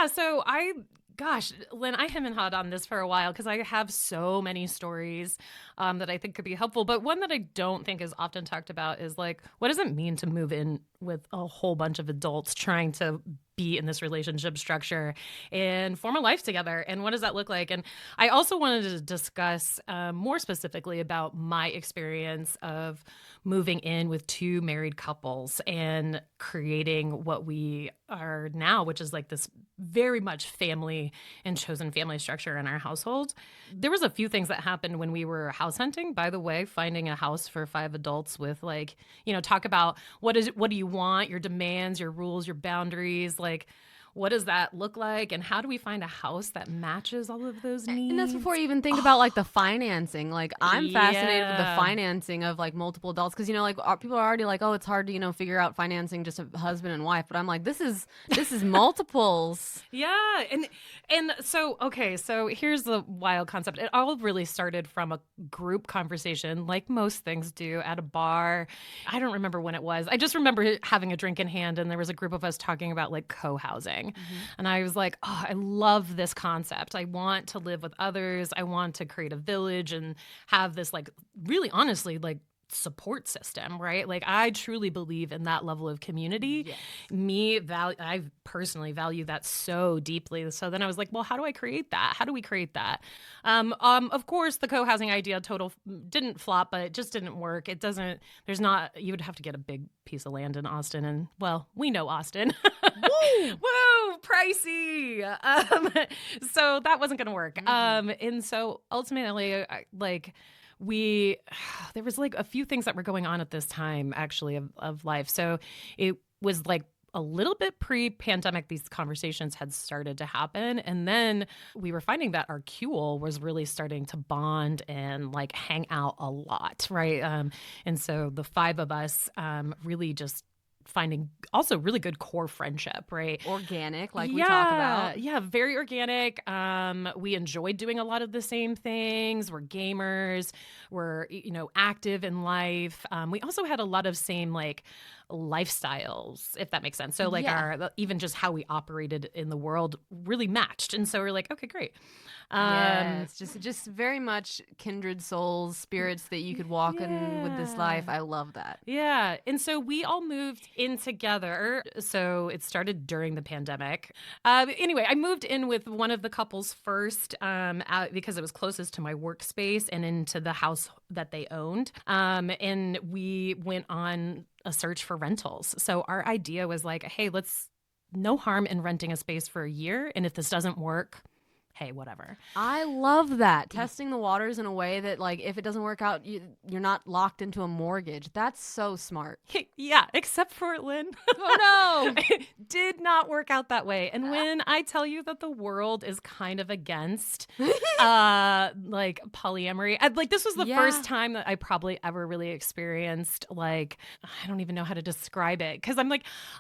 B: So Lynn, I hem and hawed on this for a while because I have so many stories that I think could be helpful. But one that I don't think is often talked about is like, what does it mean to move in with a whole bunch of adults trying to be in this relationship structure and form a life together. And what does that look like? And I also wanted to discuss more specifically about my experience of moving in with two married couples and creating what we are now, which is like this very much family and chosen family structure in our household. There was a few things that happened when we were house hunting, by the way, finding a house for 5 adults with like, talk about what do you want, your demands, your rules, your boundaries, like what does that look like? And how do we find a house that matches all of those needs?
A: And that's before you even think about like the financing. Like I'm fascinated with the financing of like multiple adults because like people are already like, oh, it's hard to figure out financing just a husband and wife. But I'm like, this is multiples.
B: Yeah, and so okay, so here's the wild concept. It all really started from a group conversation, like most things do, at a bar. I don't remember when it was. I just remember having a drink in hand, and there was a group of us talking about like co-housing. And I was like, oh, I love this concept. I want to live with others. I want to create a village and have this like really honestly like support system, right? Like I truly believe in that level of community. Yes. I personally value that so deeply. So then I was like, well, how do I create that? How do we create that? Of course, the co-housing idea didn't flop, but it just didn't work. You would have to get a big piece of land in Austin, and well, we know Austin. Woo! Woo! Pricey! So that wasn't going to work. And so ultimately, there was like a few things that were going on at this time actually of life. So it was like a little bit pre-pandemic, these conversations had started to happen. And then we were finding that our cule was really starting to bond and like hang out a lot, right? And so the 5 of us really just finding also really good core friendship, right?
A: Organic, like we talk about.
B: Yeah, very organic. We enjoyed doing a lot of the same things. We're gamers. We're, active in life. We also had a lot of same like lifestyles, if that makes sense. So like even just how we operated in the world really matched. And so we're like, okay, great.
A: Yes, just very much kindred souls, spirits that you could walk in with this life. I love that.
B: Yeah. And so we all moved in together. So it started during the pandemic. Anyway, I moved in with one of the couples first because it was closest to my workspace and into the house that they owned. And we went on a search for rentals. So our idea was like, hey, no harm in renting a space for a year. And if this doesn't work, hey, whatever.
A: I love that. Testing the waters in a way that, like, if it doesn't work out, you're not locked into a mortgage. That's so smart.
B: Yeah, except for Lynn.
A: Oh, no.
B: It did not work out that way. And when I tell you that the world is kind of against, like, polyamory, this was the first time that I probably ever really experienced, like, I don't even know how to describe it. Because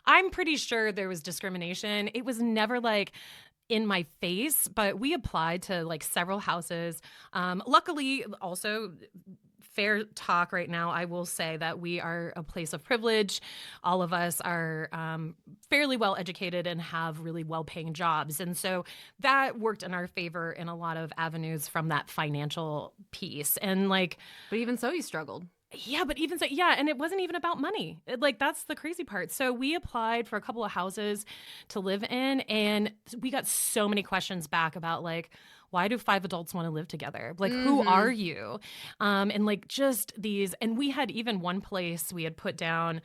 B: I'm pretty sure there was discrimination. It was never, like, in my face, but we applied to like several houses. Luckily, also fair talk right now, I will say that we are a place of privilege. All of us are fairly well educated and have really well-paying jobs. And so that worked in our favor in a lot of avenues from that financial piece. And like,
A: but even so, you struggled.
B: Yeah, but even so, and it wasn't even about money. That's the crazy part. So we applied for a couple of houses to live in, and we got so many questions back about like, why do 5 adults want to live together? Like, who are you? And like just these, and we had even one place we had put down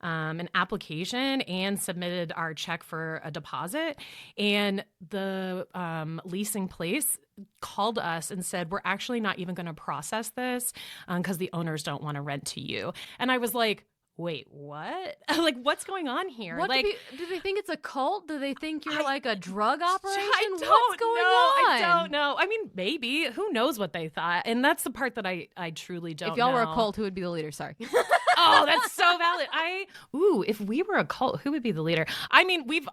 B: an application and submitted our check for a deposit. And the leasing place called us and said, we're actually not even going to process this because the owners don't want to rent to you. And I was like, wait, what? Like, what's going on here?
A: Do they think it's a cult? Do they think you're like a drug operation?
B: What's going
A: on?
B: I don't know. I mean, maybe. Who knows what they thought? And that's the part that I truly don't know.
A: If y'all were a cult, who would be the leader? Sorry.
B: Oh, that's so valid. If we were a cult, who would be the leader? I mean, we've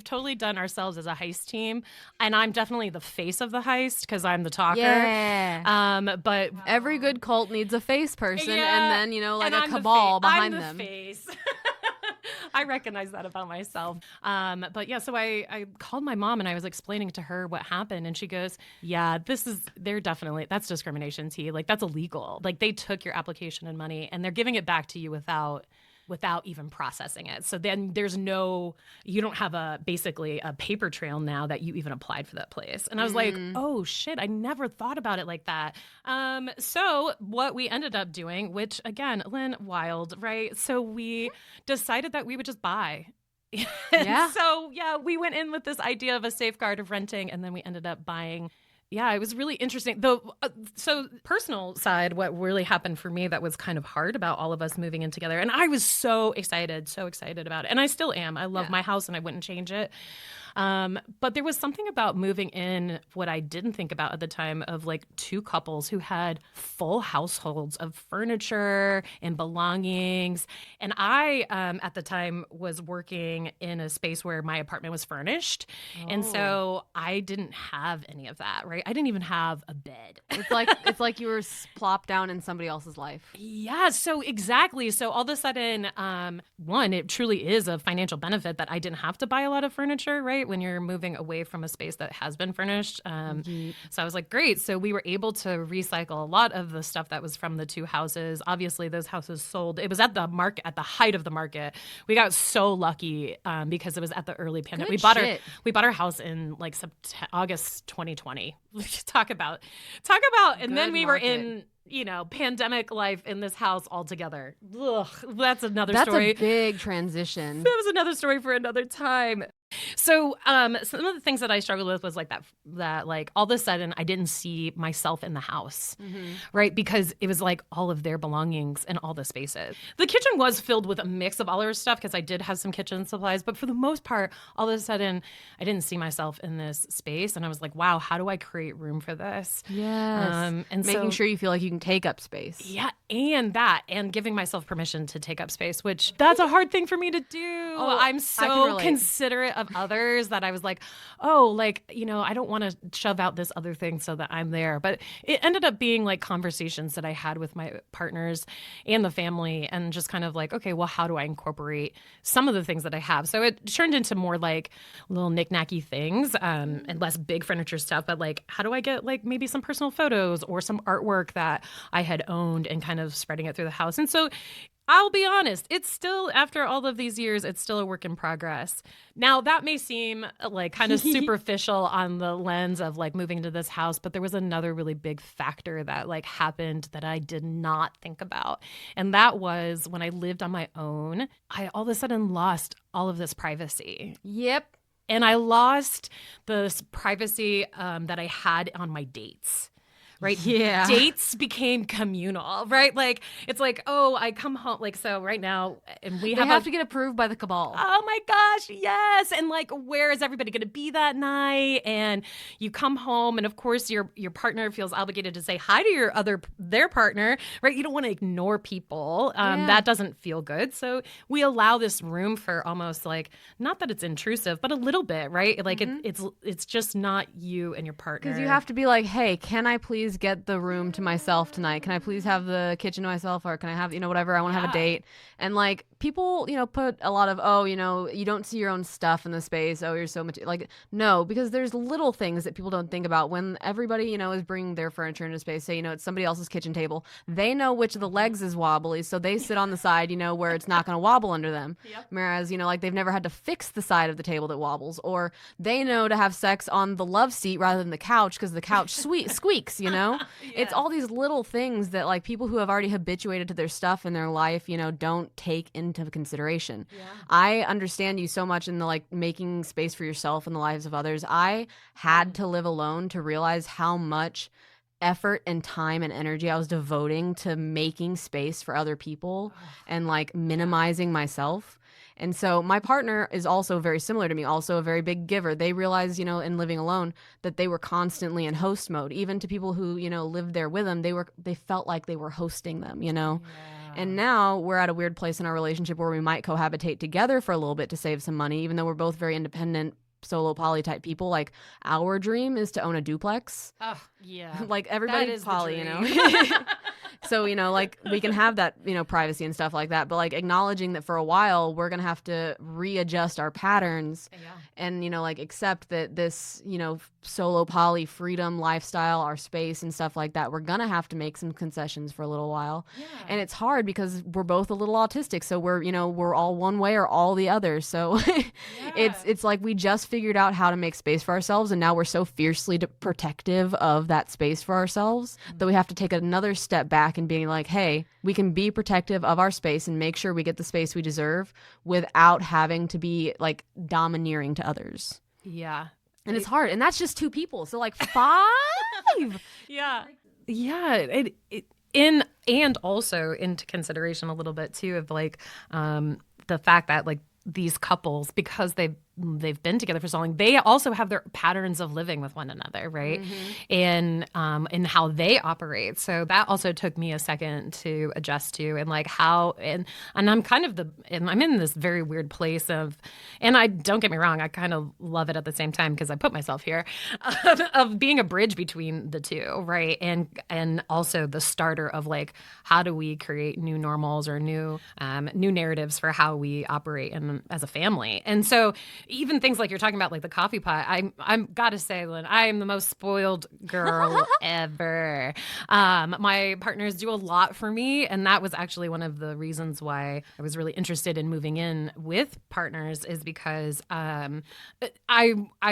B: totally done ourselves as a heist team, and I'm definitely the face of the heist because I'm the talker.
A: Yeah.
B: But
A: every good cult needs a face person, and then like a
B: I'm
A: cabal behind them.
B: I'm the face. I recognize that about myself. But yeah, so I called my mom and I was explaining to her what happened. And she goes, yeah, that's discrimination, T. Like, that's illegal. Like, they took your application and money and they're giving it back to you without without even processing it. So then you don't have basically a paper trail now that you even applied for that place. And I was like, oh shit, I never thought about it like that. So what we ended up doing, which again, Lynn, wild, right? So we decided that we would just buy.
A: Yeah.
B: So yeah, we went in with this idea of a safeguard of renting, and then we ended up buying. Yeah, it was really interesting. So personal side, what really happened for me that was kind of hard about all of us moving in together. And I was so excited about it. And I still am. I love my house and I wouldn't change it. But there was something about moving in, what I didn't think about at the time, of like two couples who had full households of furniture and belongings. And I, at the time, was working in a space where my apartment was furnished. And so I didn't have any of that, right? I didn't even have a bed.
A: It's like you were plopped down in somebody else's life.
B: Yeah, so exactly. So all of a sudden, one, it truly is a financial benefit that I didn't have to buy a lot of furniture, right? When you're moving away from a space that has been furnished. So I was like, great. So we were able to recycle a lot of the stuff that was from the two houses. Obviously, those houses sold. It was at the height of the market. We got so lucky because it was at the early pandemic. We bought our house in like August 2020. Talk about, and then we were in, pandemic life in this house all together. Ugh, that's another story.
A: That's a big transition.
B: That was another story for another time. So some of the things that I struggled with was like that like all of a sudden I didn't see myself in the house, right? Because it was like all of their belongings and all the spaces. The kitchen was filled with a mix of all our stuff because I did have some kitchen supplies. But for the most part, all of a sudden I didn't see myself in this space. And I was like, wow, how do I create room for this?
A: Yes. And making sure you feel like you can take up space.
B: Yeah. And giving myself permission to take up space, which that's a hard thing for me to do.
A: Oh,
B: I'm so considerate of others that I was like, I don't want to shove out this other thing so that I'm there. But it ended up being like conversations that I had with my partners and the family, and just kind of like, okay, well, how do I incorporate some of the things that I have? So it turned into more like little knick-knacky things and less big furniture stuff. But like, how do I get like maybe some personal photos or some artwork that I had owned and kind of spreading it through the house? And so I'll be honest, it's still, after all of these years, it's still a work in progress. Now, that may seem like kind of superficial on the lens of like moving into this house, but there was another really big factor that like happened that I did not think about. And that was when I lived on my own, I all of a sudden lost all of this privacy.
A: Yep.
B: And I lost this privacy that I had on my dates. Right?
A: Yeah.
B: Dates became communal, right? Like, it's like, oh, I come home. Like, so right now, and they
A: have to get approved by the cabal.
B: Oh my gosh, yes. And like, where is everybody going to be that night? And you come home, and of course, your partner feels obligated to say hi to their partner, right? You don't want to ignore people. That doesn't feel good. So we allow this room for almost like, not that it's intrusive, but a little bit, right? Like it's just not you and your partner.
A: Because you have to be like, hey, can I please get the room to myself tonight? Can I please have the kitchen to myself? Or can I have, whatever, I want to have a date. And like people, put a lot of, you don't see your own stuff in the space. Oh, you're so much like, no, because there's little things that people don't think about when everybody, is bringing their furniture into space. Say, it's somebody else's kitchen table. They know which of the legs is wobbly. So they sit on the side, where it's not going to wobble under them. Yep. Whereas, like they've never had to fix the side of the table that wobbles, or they know to have sex on the love seat rather than the couch because the couch squeaks, It's all these little things that like people who have already habituated to their stuff in their life, don't take into consideration. Yeah. I understand you so much in the like making space for yourself in the lives of others. I had to live alone to realize how much effort and time and energy I was devoting to making space for other people and like minimizing myself. And so my partner is also very similar to me, also a very big giver. They realized, in living alone that they were constantly in host mode. Even to people who, lived there with them, they felt like they were hosting them, Yeah. And now we're at a weird place in our relationship where we might cohabitate together for a little bit to save some money, even though we're both very independent, solo poly type people. Like our dream is to own a duplex.
B: Oh, yeah.
A: Like everybody's poly, So, like we can have that, privacy and stuff like that. But like acknowledging that for a while, we're going to have to readjust our patterns and, like accept that this, solo poly freedom lifestyle, our space and stuff like that, we're going to have to make some concessions for a little while. Yeah. And it's hard because we're both a little autistic. So we're all one way or all the other. So it's like we just figured out how to make space for ourselves. And now we're so fiercely protective of that space for ourselves that we have to take another step back and being like, hey, we can be protective of our space and make sure we get the space we deserve without having to be like domineering to others.
B: Yeah.
A: And it's hard. And that's just 2 people. So like 5.
B: Yeah. Yeah. And also into consideration a little bit too of like the fact that like these couples, because they've been together for so long, they also have their patterns of living with one another, right? And how they operate. So that also took me a second to adjust to, and like how, and I'm kind of I'm in this very weird place of, and I don't get me wrong, I kind of love it at the same time because I put myself here, of being a bridge between the two, right? And also the starter of like, how do we create new normals or new narratives for how we operate as a family? And so even things like you're talking about, like the coffee pot, I'm gotta say, Lynn, I am the most spoiled girl ever. My partners do a lot for me, and that was actually one of the reasons why I was really interested in moving in with partners, is because I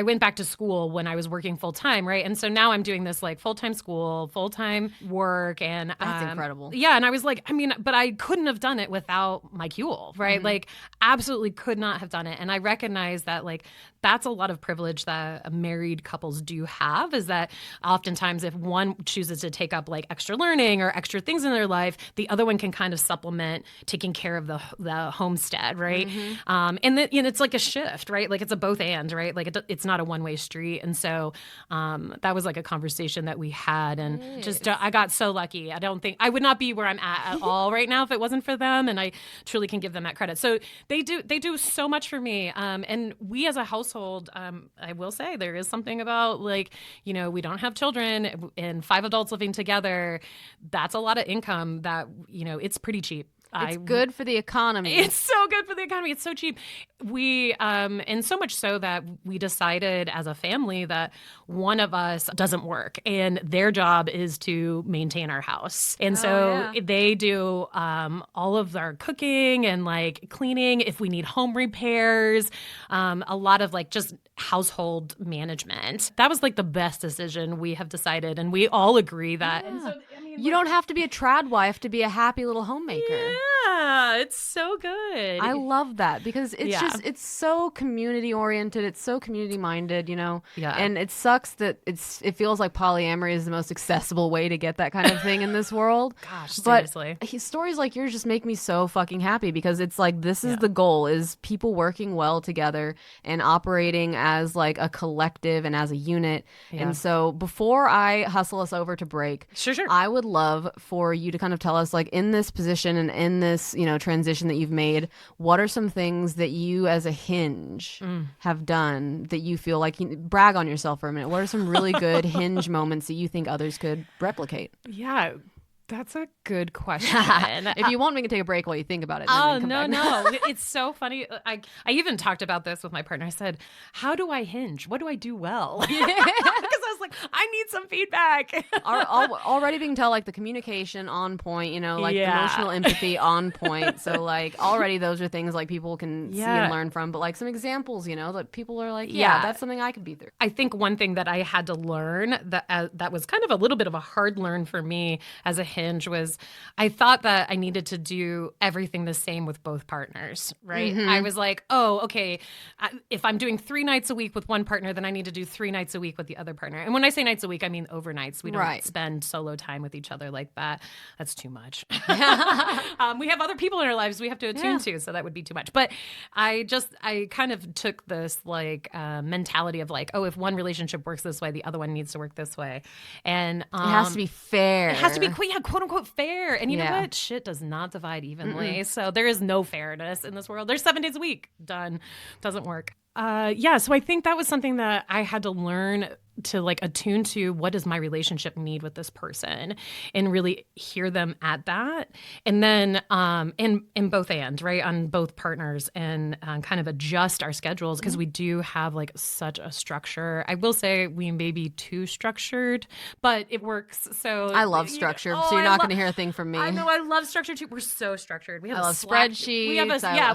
B: went back to school when I was working full time, right? And so now I'm doing this like full-time school, full-time work, and
A: that's incredible.
B: Yeah, and I was like, but I couldn't have done it without my Cule, right? Like, absolutely could not have done it. And I recognize that like that's a lot of privilege that married couples do have, is that oftentimes if one chooses to take up like extra learning or extra things in their life, the other one can kind of supplement taking care of the homestead, right? And it's like a shift, right? Like it's a both and, right? Like it's not a one-way street. And so that was like a conversation that we had, and just I got so lucky. I don't think I would not be where I'm at all right now if it wasn't for them, and I truly can give them that credit. So they do so much for me. And we as a household, I will say there is something about like, we don't have children and 5 adults living together. That's a lot of income that, it's pretty cheap.
A: It's good for the economy.
B: It's so good for the economy. It's so cheap. We, and so much so that we decided as a family that one of us doesn't work and their job is to maintain our house. And they do all of our cooking and like cleaning, if we need home repairs, a lot of like just household management. That was like the best decision we have decided. And we all agree that.
A: Yeah. And so, you don't have to be a trad wife to be a happy little homemaker.
B: Yeah, it's so good.
A: I love that because it's it's so community oriented. It's so community minded, Yeah. And it sucks that it feels like polyamory is the most accessible way to get that kind of thing in this world.
B: Gosh, seriously.
A: But stories like yours just make me so fucking happy because it's like this is the goal, is people working well together and operating as like a collective and as a unit. Yeah. And so before I hustle us over to break,
B: sure.
A: I would love for you to kind of tell us, like, in this position and in this, transition that you've made, what are some things that you as a hinge have done that you feel like brag on yourself for a minute? What are some really good hinge moments that you think others could replicate?
B: Yeah. That's a good question.
A: If you want, we can take a break while you think about it.
B: Oh, no. It's so funny. I even talked about this with my partner. I said, how do I hinge? What do I do well? Because I was like, I need some feedback.
A: Already we can tell, like, the communication on point, the emotional empathy on point. So, like, already those are things, like, people can see and learn from. But, like, some examples, that people are like, that's something I could be through.
B: I think one thing that I had to learn that was kind of a little bit of a hard learn for me as a hinge was I thought that I needed to do everything the same with both partners, right? I was like, oh, okay, if I'm doing 3 nights a week with one partner, then I need to do 3 nights a week with the other partner. And when I say nights a week, I mean overnights. We don't spend solo time with each other like that. That's too much. We have other people in our lives we have to attune to, so that would be too much. But I kind of took this like mentality of like, oh, if one relationship works this way, the other one needs to work this way. And
A: it has to be fair.
B: It has to be quote unquote fair. And you know what? Shit does not divide evenly. So there is no fairness in this world. There's 7 days a week. Done. Doesn't work. So I think that was something that I had to learn to like attune to what does my relationship need with this person and really hear them at that. And then in both right, on both partners, and kind of adjust our schedules, because we do have like such a structure. I will say we may be too structured, but it works. So
A: I love structure, so you're not going to hear a thing from me.
B: I know, I love structure too. We're so structured. We have
A: I love spreadsheets.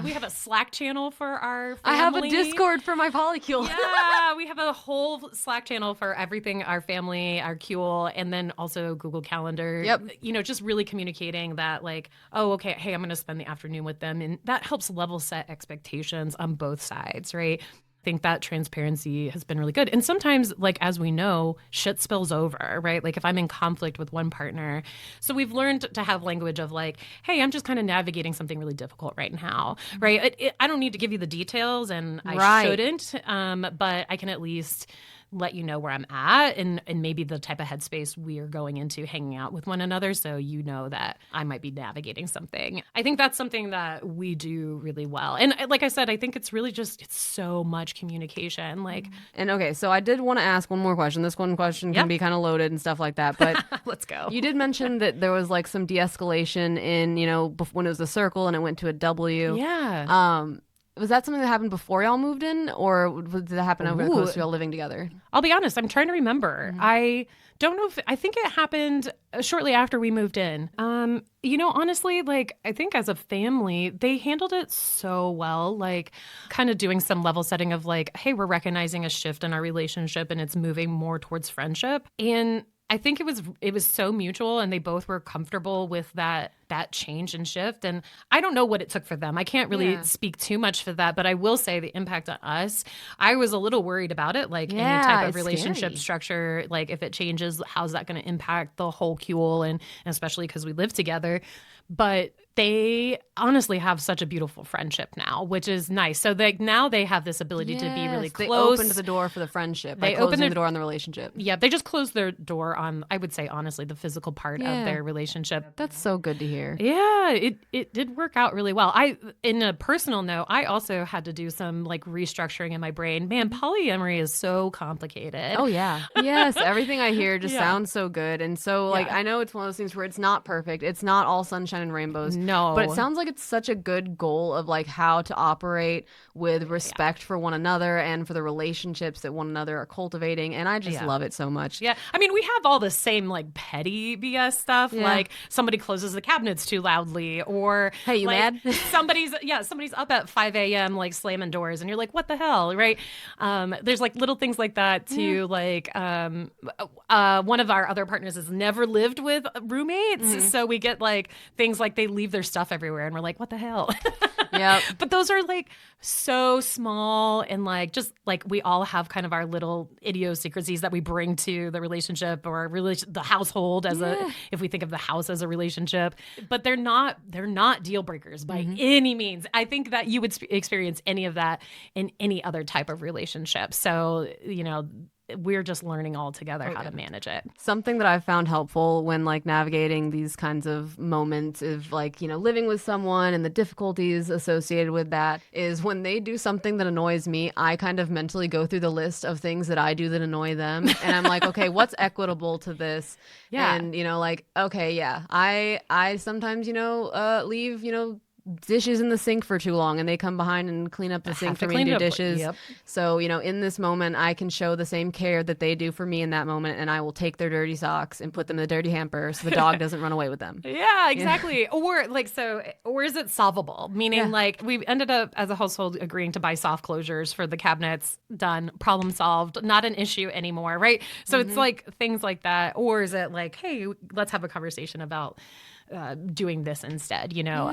B: We have a Slack channel for our family.
A: I have a Discord for my polycule.
B: Yeah, we have a whole Slack channel for everything, our family, our cule, and then also Google Calendar.
A: Yep.
B: You know, just really communicating that like, oh, okay, hey, I'm going to spend the afternoon with them. And that helps level set expectations on both sides, right? Think that transparency has been really good. And sometimes, like, as we know, shit spills over, right? Like if I'm in conflict with one partner. So we've learned to have language of like, hey, I'm just kind of navigating something really difficult right now, right? I don't need to give you the details, and I shouldn't, but I can at least let you know where I'm at, and maybe the type of headspace we are going into hanging out with one another, so you know that I might be navigating something. I think that's something that we do really well. And like I said, I think it's really just, it's so much communication. Like,
A: and okay, so I did want to ask one more question. This one question can be kind of loaded and stuff like that, but
B: let's go.
A: You did mention that there was like some de-escalation in, you know, when it was a circle and it went to a W.
B: Yeah.
A: Was that something that happened before y'all moved in, or did that happen over the course of y'all living together?
B: I'll be honest, I'm trying to remember. I don't know I think it happened shortly after we moved in. You know, honestly, like, I think as a family, they handled it so well, like kind of doing some level setting of like, hey, we're recognizing a shift in our relationship and it's moving more towards friendship. And I think it was so mutual, and they both were comfortable with that change and shift. And I don't know what it took for them. I can't really speak too much for that, but I will say the impact on us, I was a little worried about it, like any type of relationship structure, like if it changes, how's that going to impact the whole cule, and especially because we live together. But they honestly have such a beautiful friendship now, which is nice. So now they have this ability to be really close.
A: They opened the door for the friendship by closing the door on the relationship.
B: Yeah, they just closed their door on, I would say, honestly, the physical part of their relationship.
A: That's so good to hear.
B: Yeah, it did work out really well. In a personal note, I also had to do some like restructuring in my brain. Man, polyamory is so complicated.
A: Oh, yeah. Yes, everything I hear just sounds so good. And so, like, I know it's one of those things where it's not perfect. It's not all sunshine and rainbows.
B: No.
A: But it sounds like it's such a good goal of like how to operate with respect for one another and for the relationships that one another are cultivating. And I just love it so much.
B: Yeah. I mean, we have all the same like petty BS stuff. Yeah. Like somebody closes the cabinets too loudly, or
A: hey, you
B: like,
A: mad?
B: somebody's up at 5 a.m. like slamming doors, and you're like, what the hell, right? There's like little things like that too. Like one of our other partners has never lived with roommates, so we get like things like they leave their stuff everywhere, and we're like, what the hell?
A: Yeah.
B: But those are like so small, and like just like we all have kind of our little idiosyncrasies that we bring to the relationship or the household as if we think of the house as a relationship. But they're not deal breakers by any means. I think that you would experience any of that in any other type of relationship. So, you know, we're just learning all together how to manage it.
A: Something that I've found helpful when like navigating these kinds of moments of like, you know, living with someone and the difficulties associated with that is when they do something that annoys me, I kind of mentally go through the list of things that I do that annoy them. And I'm like, okay, what's equitable to this? Yeah. And, you know, like, okay, yeah, I sometimes, you know, leave, you know, dishes in the sink for too long, and they come behind and clean up the sink for me and do dishes. Yep. So, you know, in this moment, I can show the same care that they do for me in that moment, and I will take their dirty socks and put them in the dirty hamper so the dog doesn't run away with them.
B: Yeah, exactly. Yeah. Or is it solvable? Meaning like we ended up as a household agreeing to buy soft closures for the cabinets, done, problem solved, not an issue anymore, right? So it's like things like that. Or is it like, hey, let's have a conversation about doing this instead, you know.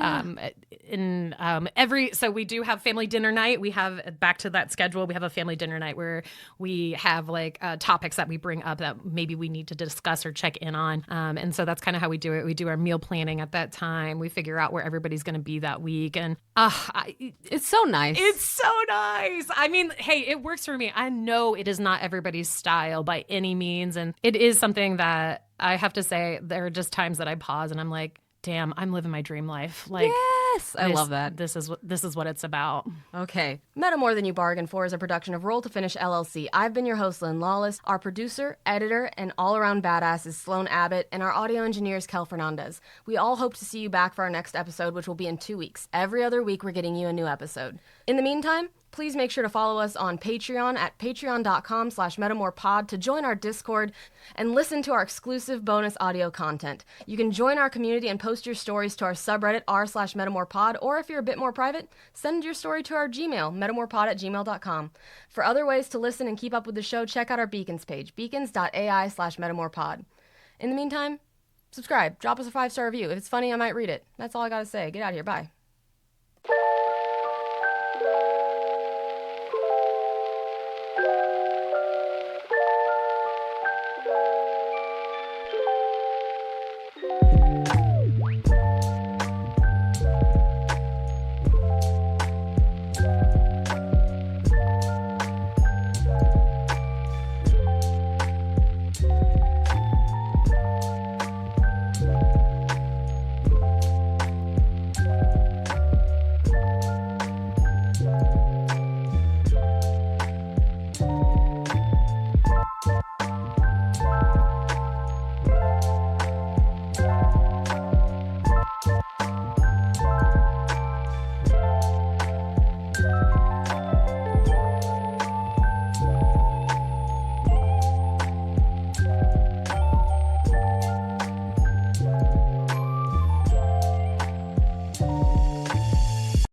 B: So we do have family dinner night. We have, back to that schedule, we have a family dinner night where we have like topics that we bring up that maybe we need to discuss or check in on, and so that's kind of how we do it. We do our meal planning at that time. We figure out where everybody's going to be that week, and
A: it's so nice.
B: It's so nice. I mean, hey, it works for me. I know it is not everybody's style by any means, and it is something that I have to say, there are just times that I pause and I'm like, damn, I'm living my dream life. Like,
A: Yes, I love that.
B: This is what it's about.
A: Okay. Meta More Than You Bargained For is a production of Roll to Finish LLC. I've been your host, Lynn Lawless. Our producer, editor, and all-around badass is Sloan Abbott, and our audio engineer is Kel Fernandez. We all hope to see you back for our next episode, which will be in 2 weeks. Every other week, we're getting you a new episode. In the meantime, please make sure to follow us on Patreon at patreon.com/metamorpod to join our Discord and listen to our exclusive bonus audio content. You can join our community and post your stories to our subreddit r/metamorpod, or if you're a bit more private, send your story to our Gmail, metamorpod@gmail.com. For other ways to listen and keep up with the show, check out our Beacons page, beacons.ai/metamorpod. In the meantime, subscribe, drop us a 5-star review. If it's funny, I might read it. That's all I gotta say. Get out of here. Bye.